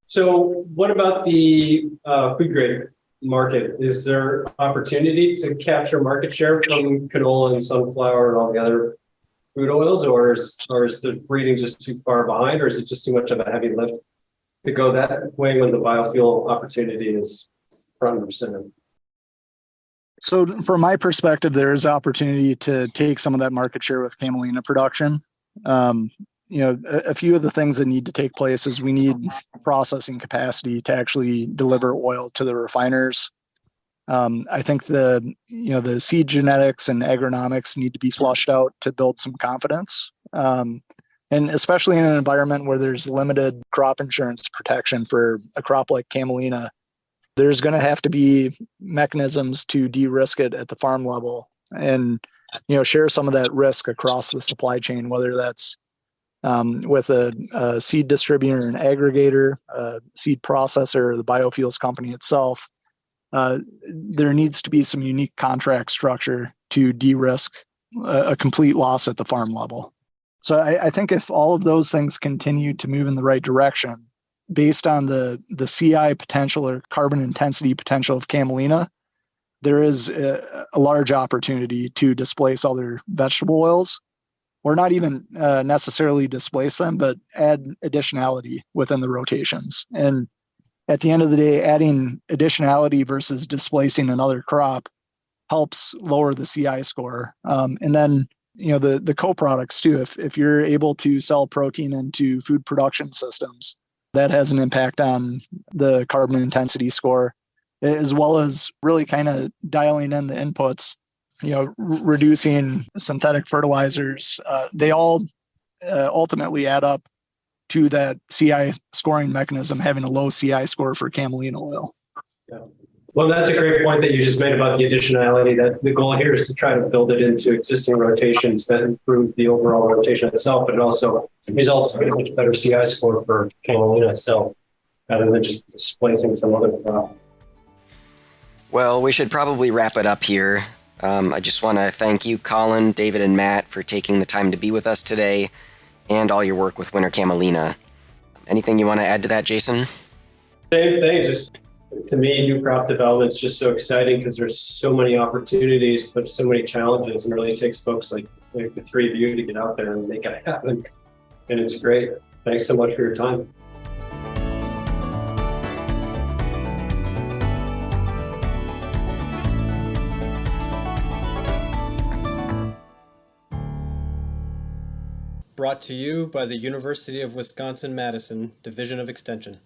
So what about the food grade market? Is there opportunity to capture market share from canola and sunflower and all the other food oils, or is the breeding just too far behind, or is it just too much of a heavy lift to go that way when the biofuel opportunity is front and center? So from my perspective, there is opportunity to take some of that market share with Camelina production. A few of the things that need to take place is we need processing capacity to actually deliver oil to the refiners. I think the seed genetics and agronomics need to be flushed out to build some confidence. And especially in an environment where there's limited crop insurance protection for a crop like Camelina, there's going to have to be mechanisms to de-risk it at the farm level and, share some of that risk across the supply chain, whether that's with a seed distributor, an aggregator, a seed processor, or the biofuels company itself. There needs to be some unique contract structure to de-risk a complete loss at the farm level. So I think if all of those things continue to move in the right direction, based on the CI potential or carbon intensity potential of Camelina, there is a large opportunity to displace other vegetable oils, or not even necessarily displace them, but add additionality within the rotations. And at the end of the day, adding additionality versus displacing another crop helps lower the CI score. And then, the co-products too, if you're able to sell protein into food production systems, that has an impact on the carbon intensity score, as well as really kind of dialing in the inputs, reducing synthetic fertilizers. They all ultimately add up to that CI scoring mechanism, having a low CI score for Camelina oil. Yeah. Well, that's a great point that you just made about the additionality. That the goal here is to try to build it into existing rotations that improve the overall rotation itself, but it also results in a much better CI score for Camelina itself, rather than just displacing some other crop. Well, we should probably wrap it up here. I just want to thank you, Colin, David, and Matt, for taking the time to be with us today and all your work with Winter Camelina. Anything you want to add to that, Jason? Same thing. Just to me, new crop development is just so exciting because there's so many opportunities, but so many challenges, and it really takes folks like the three of you to get out there and make it happen. And it's great. Thanks so much for your time. Brought to you by the University of Wisconsin-Madison Division of Extension.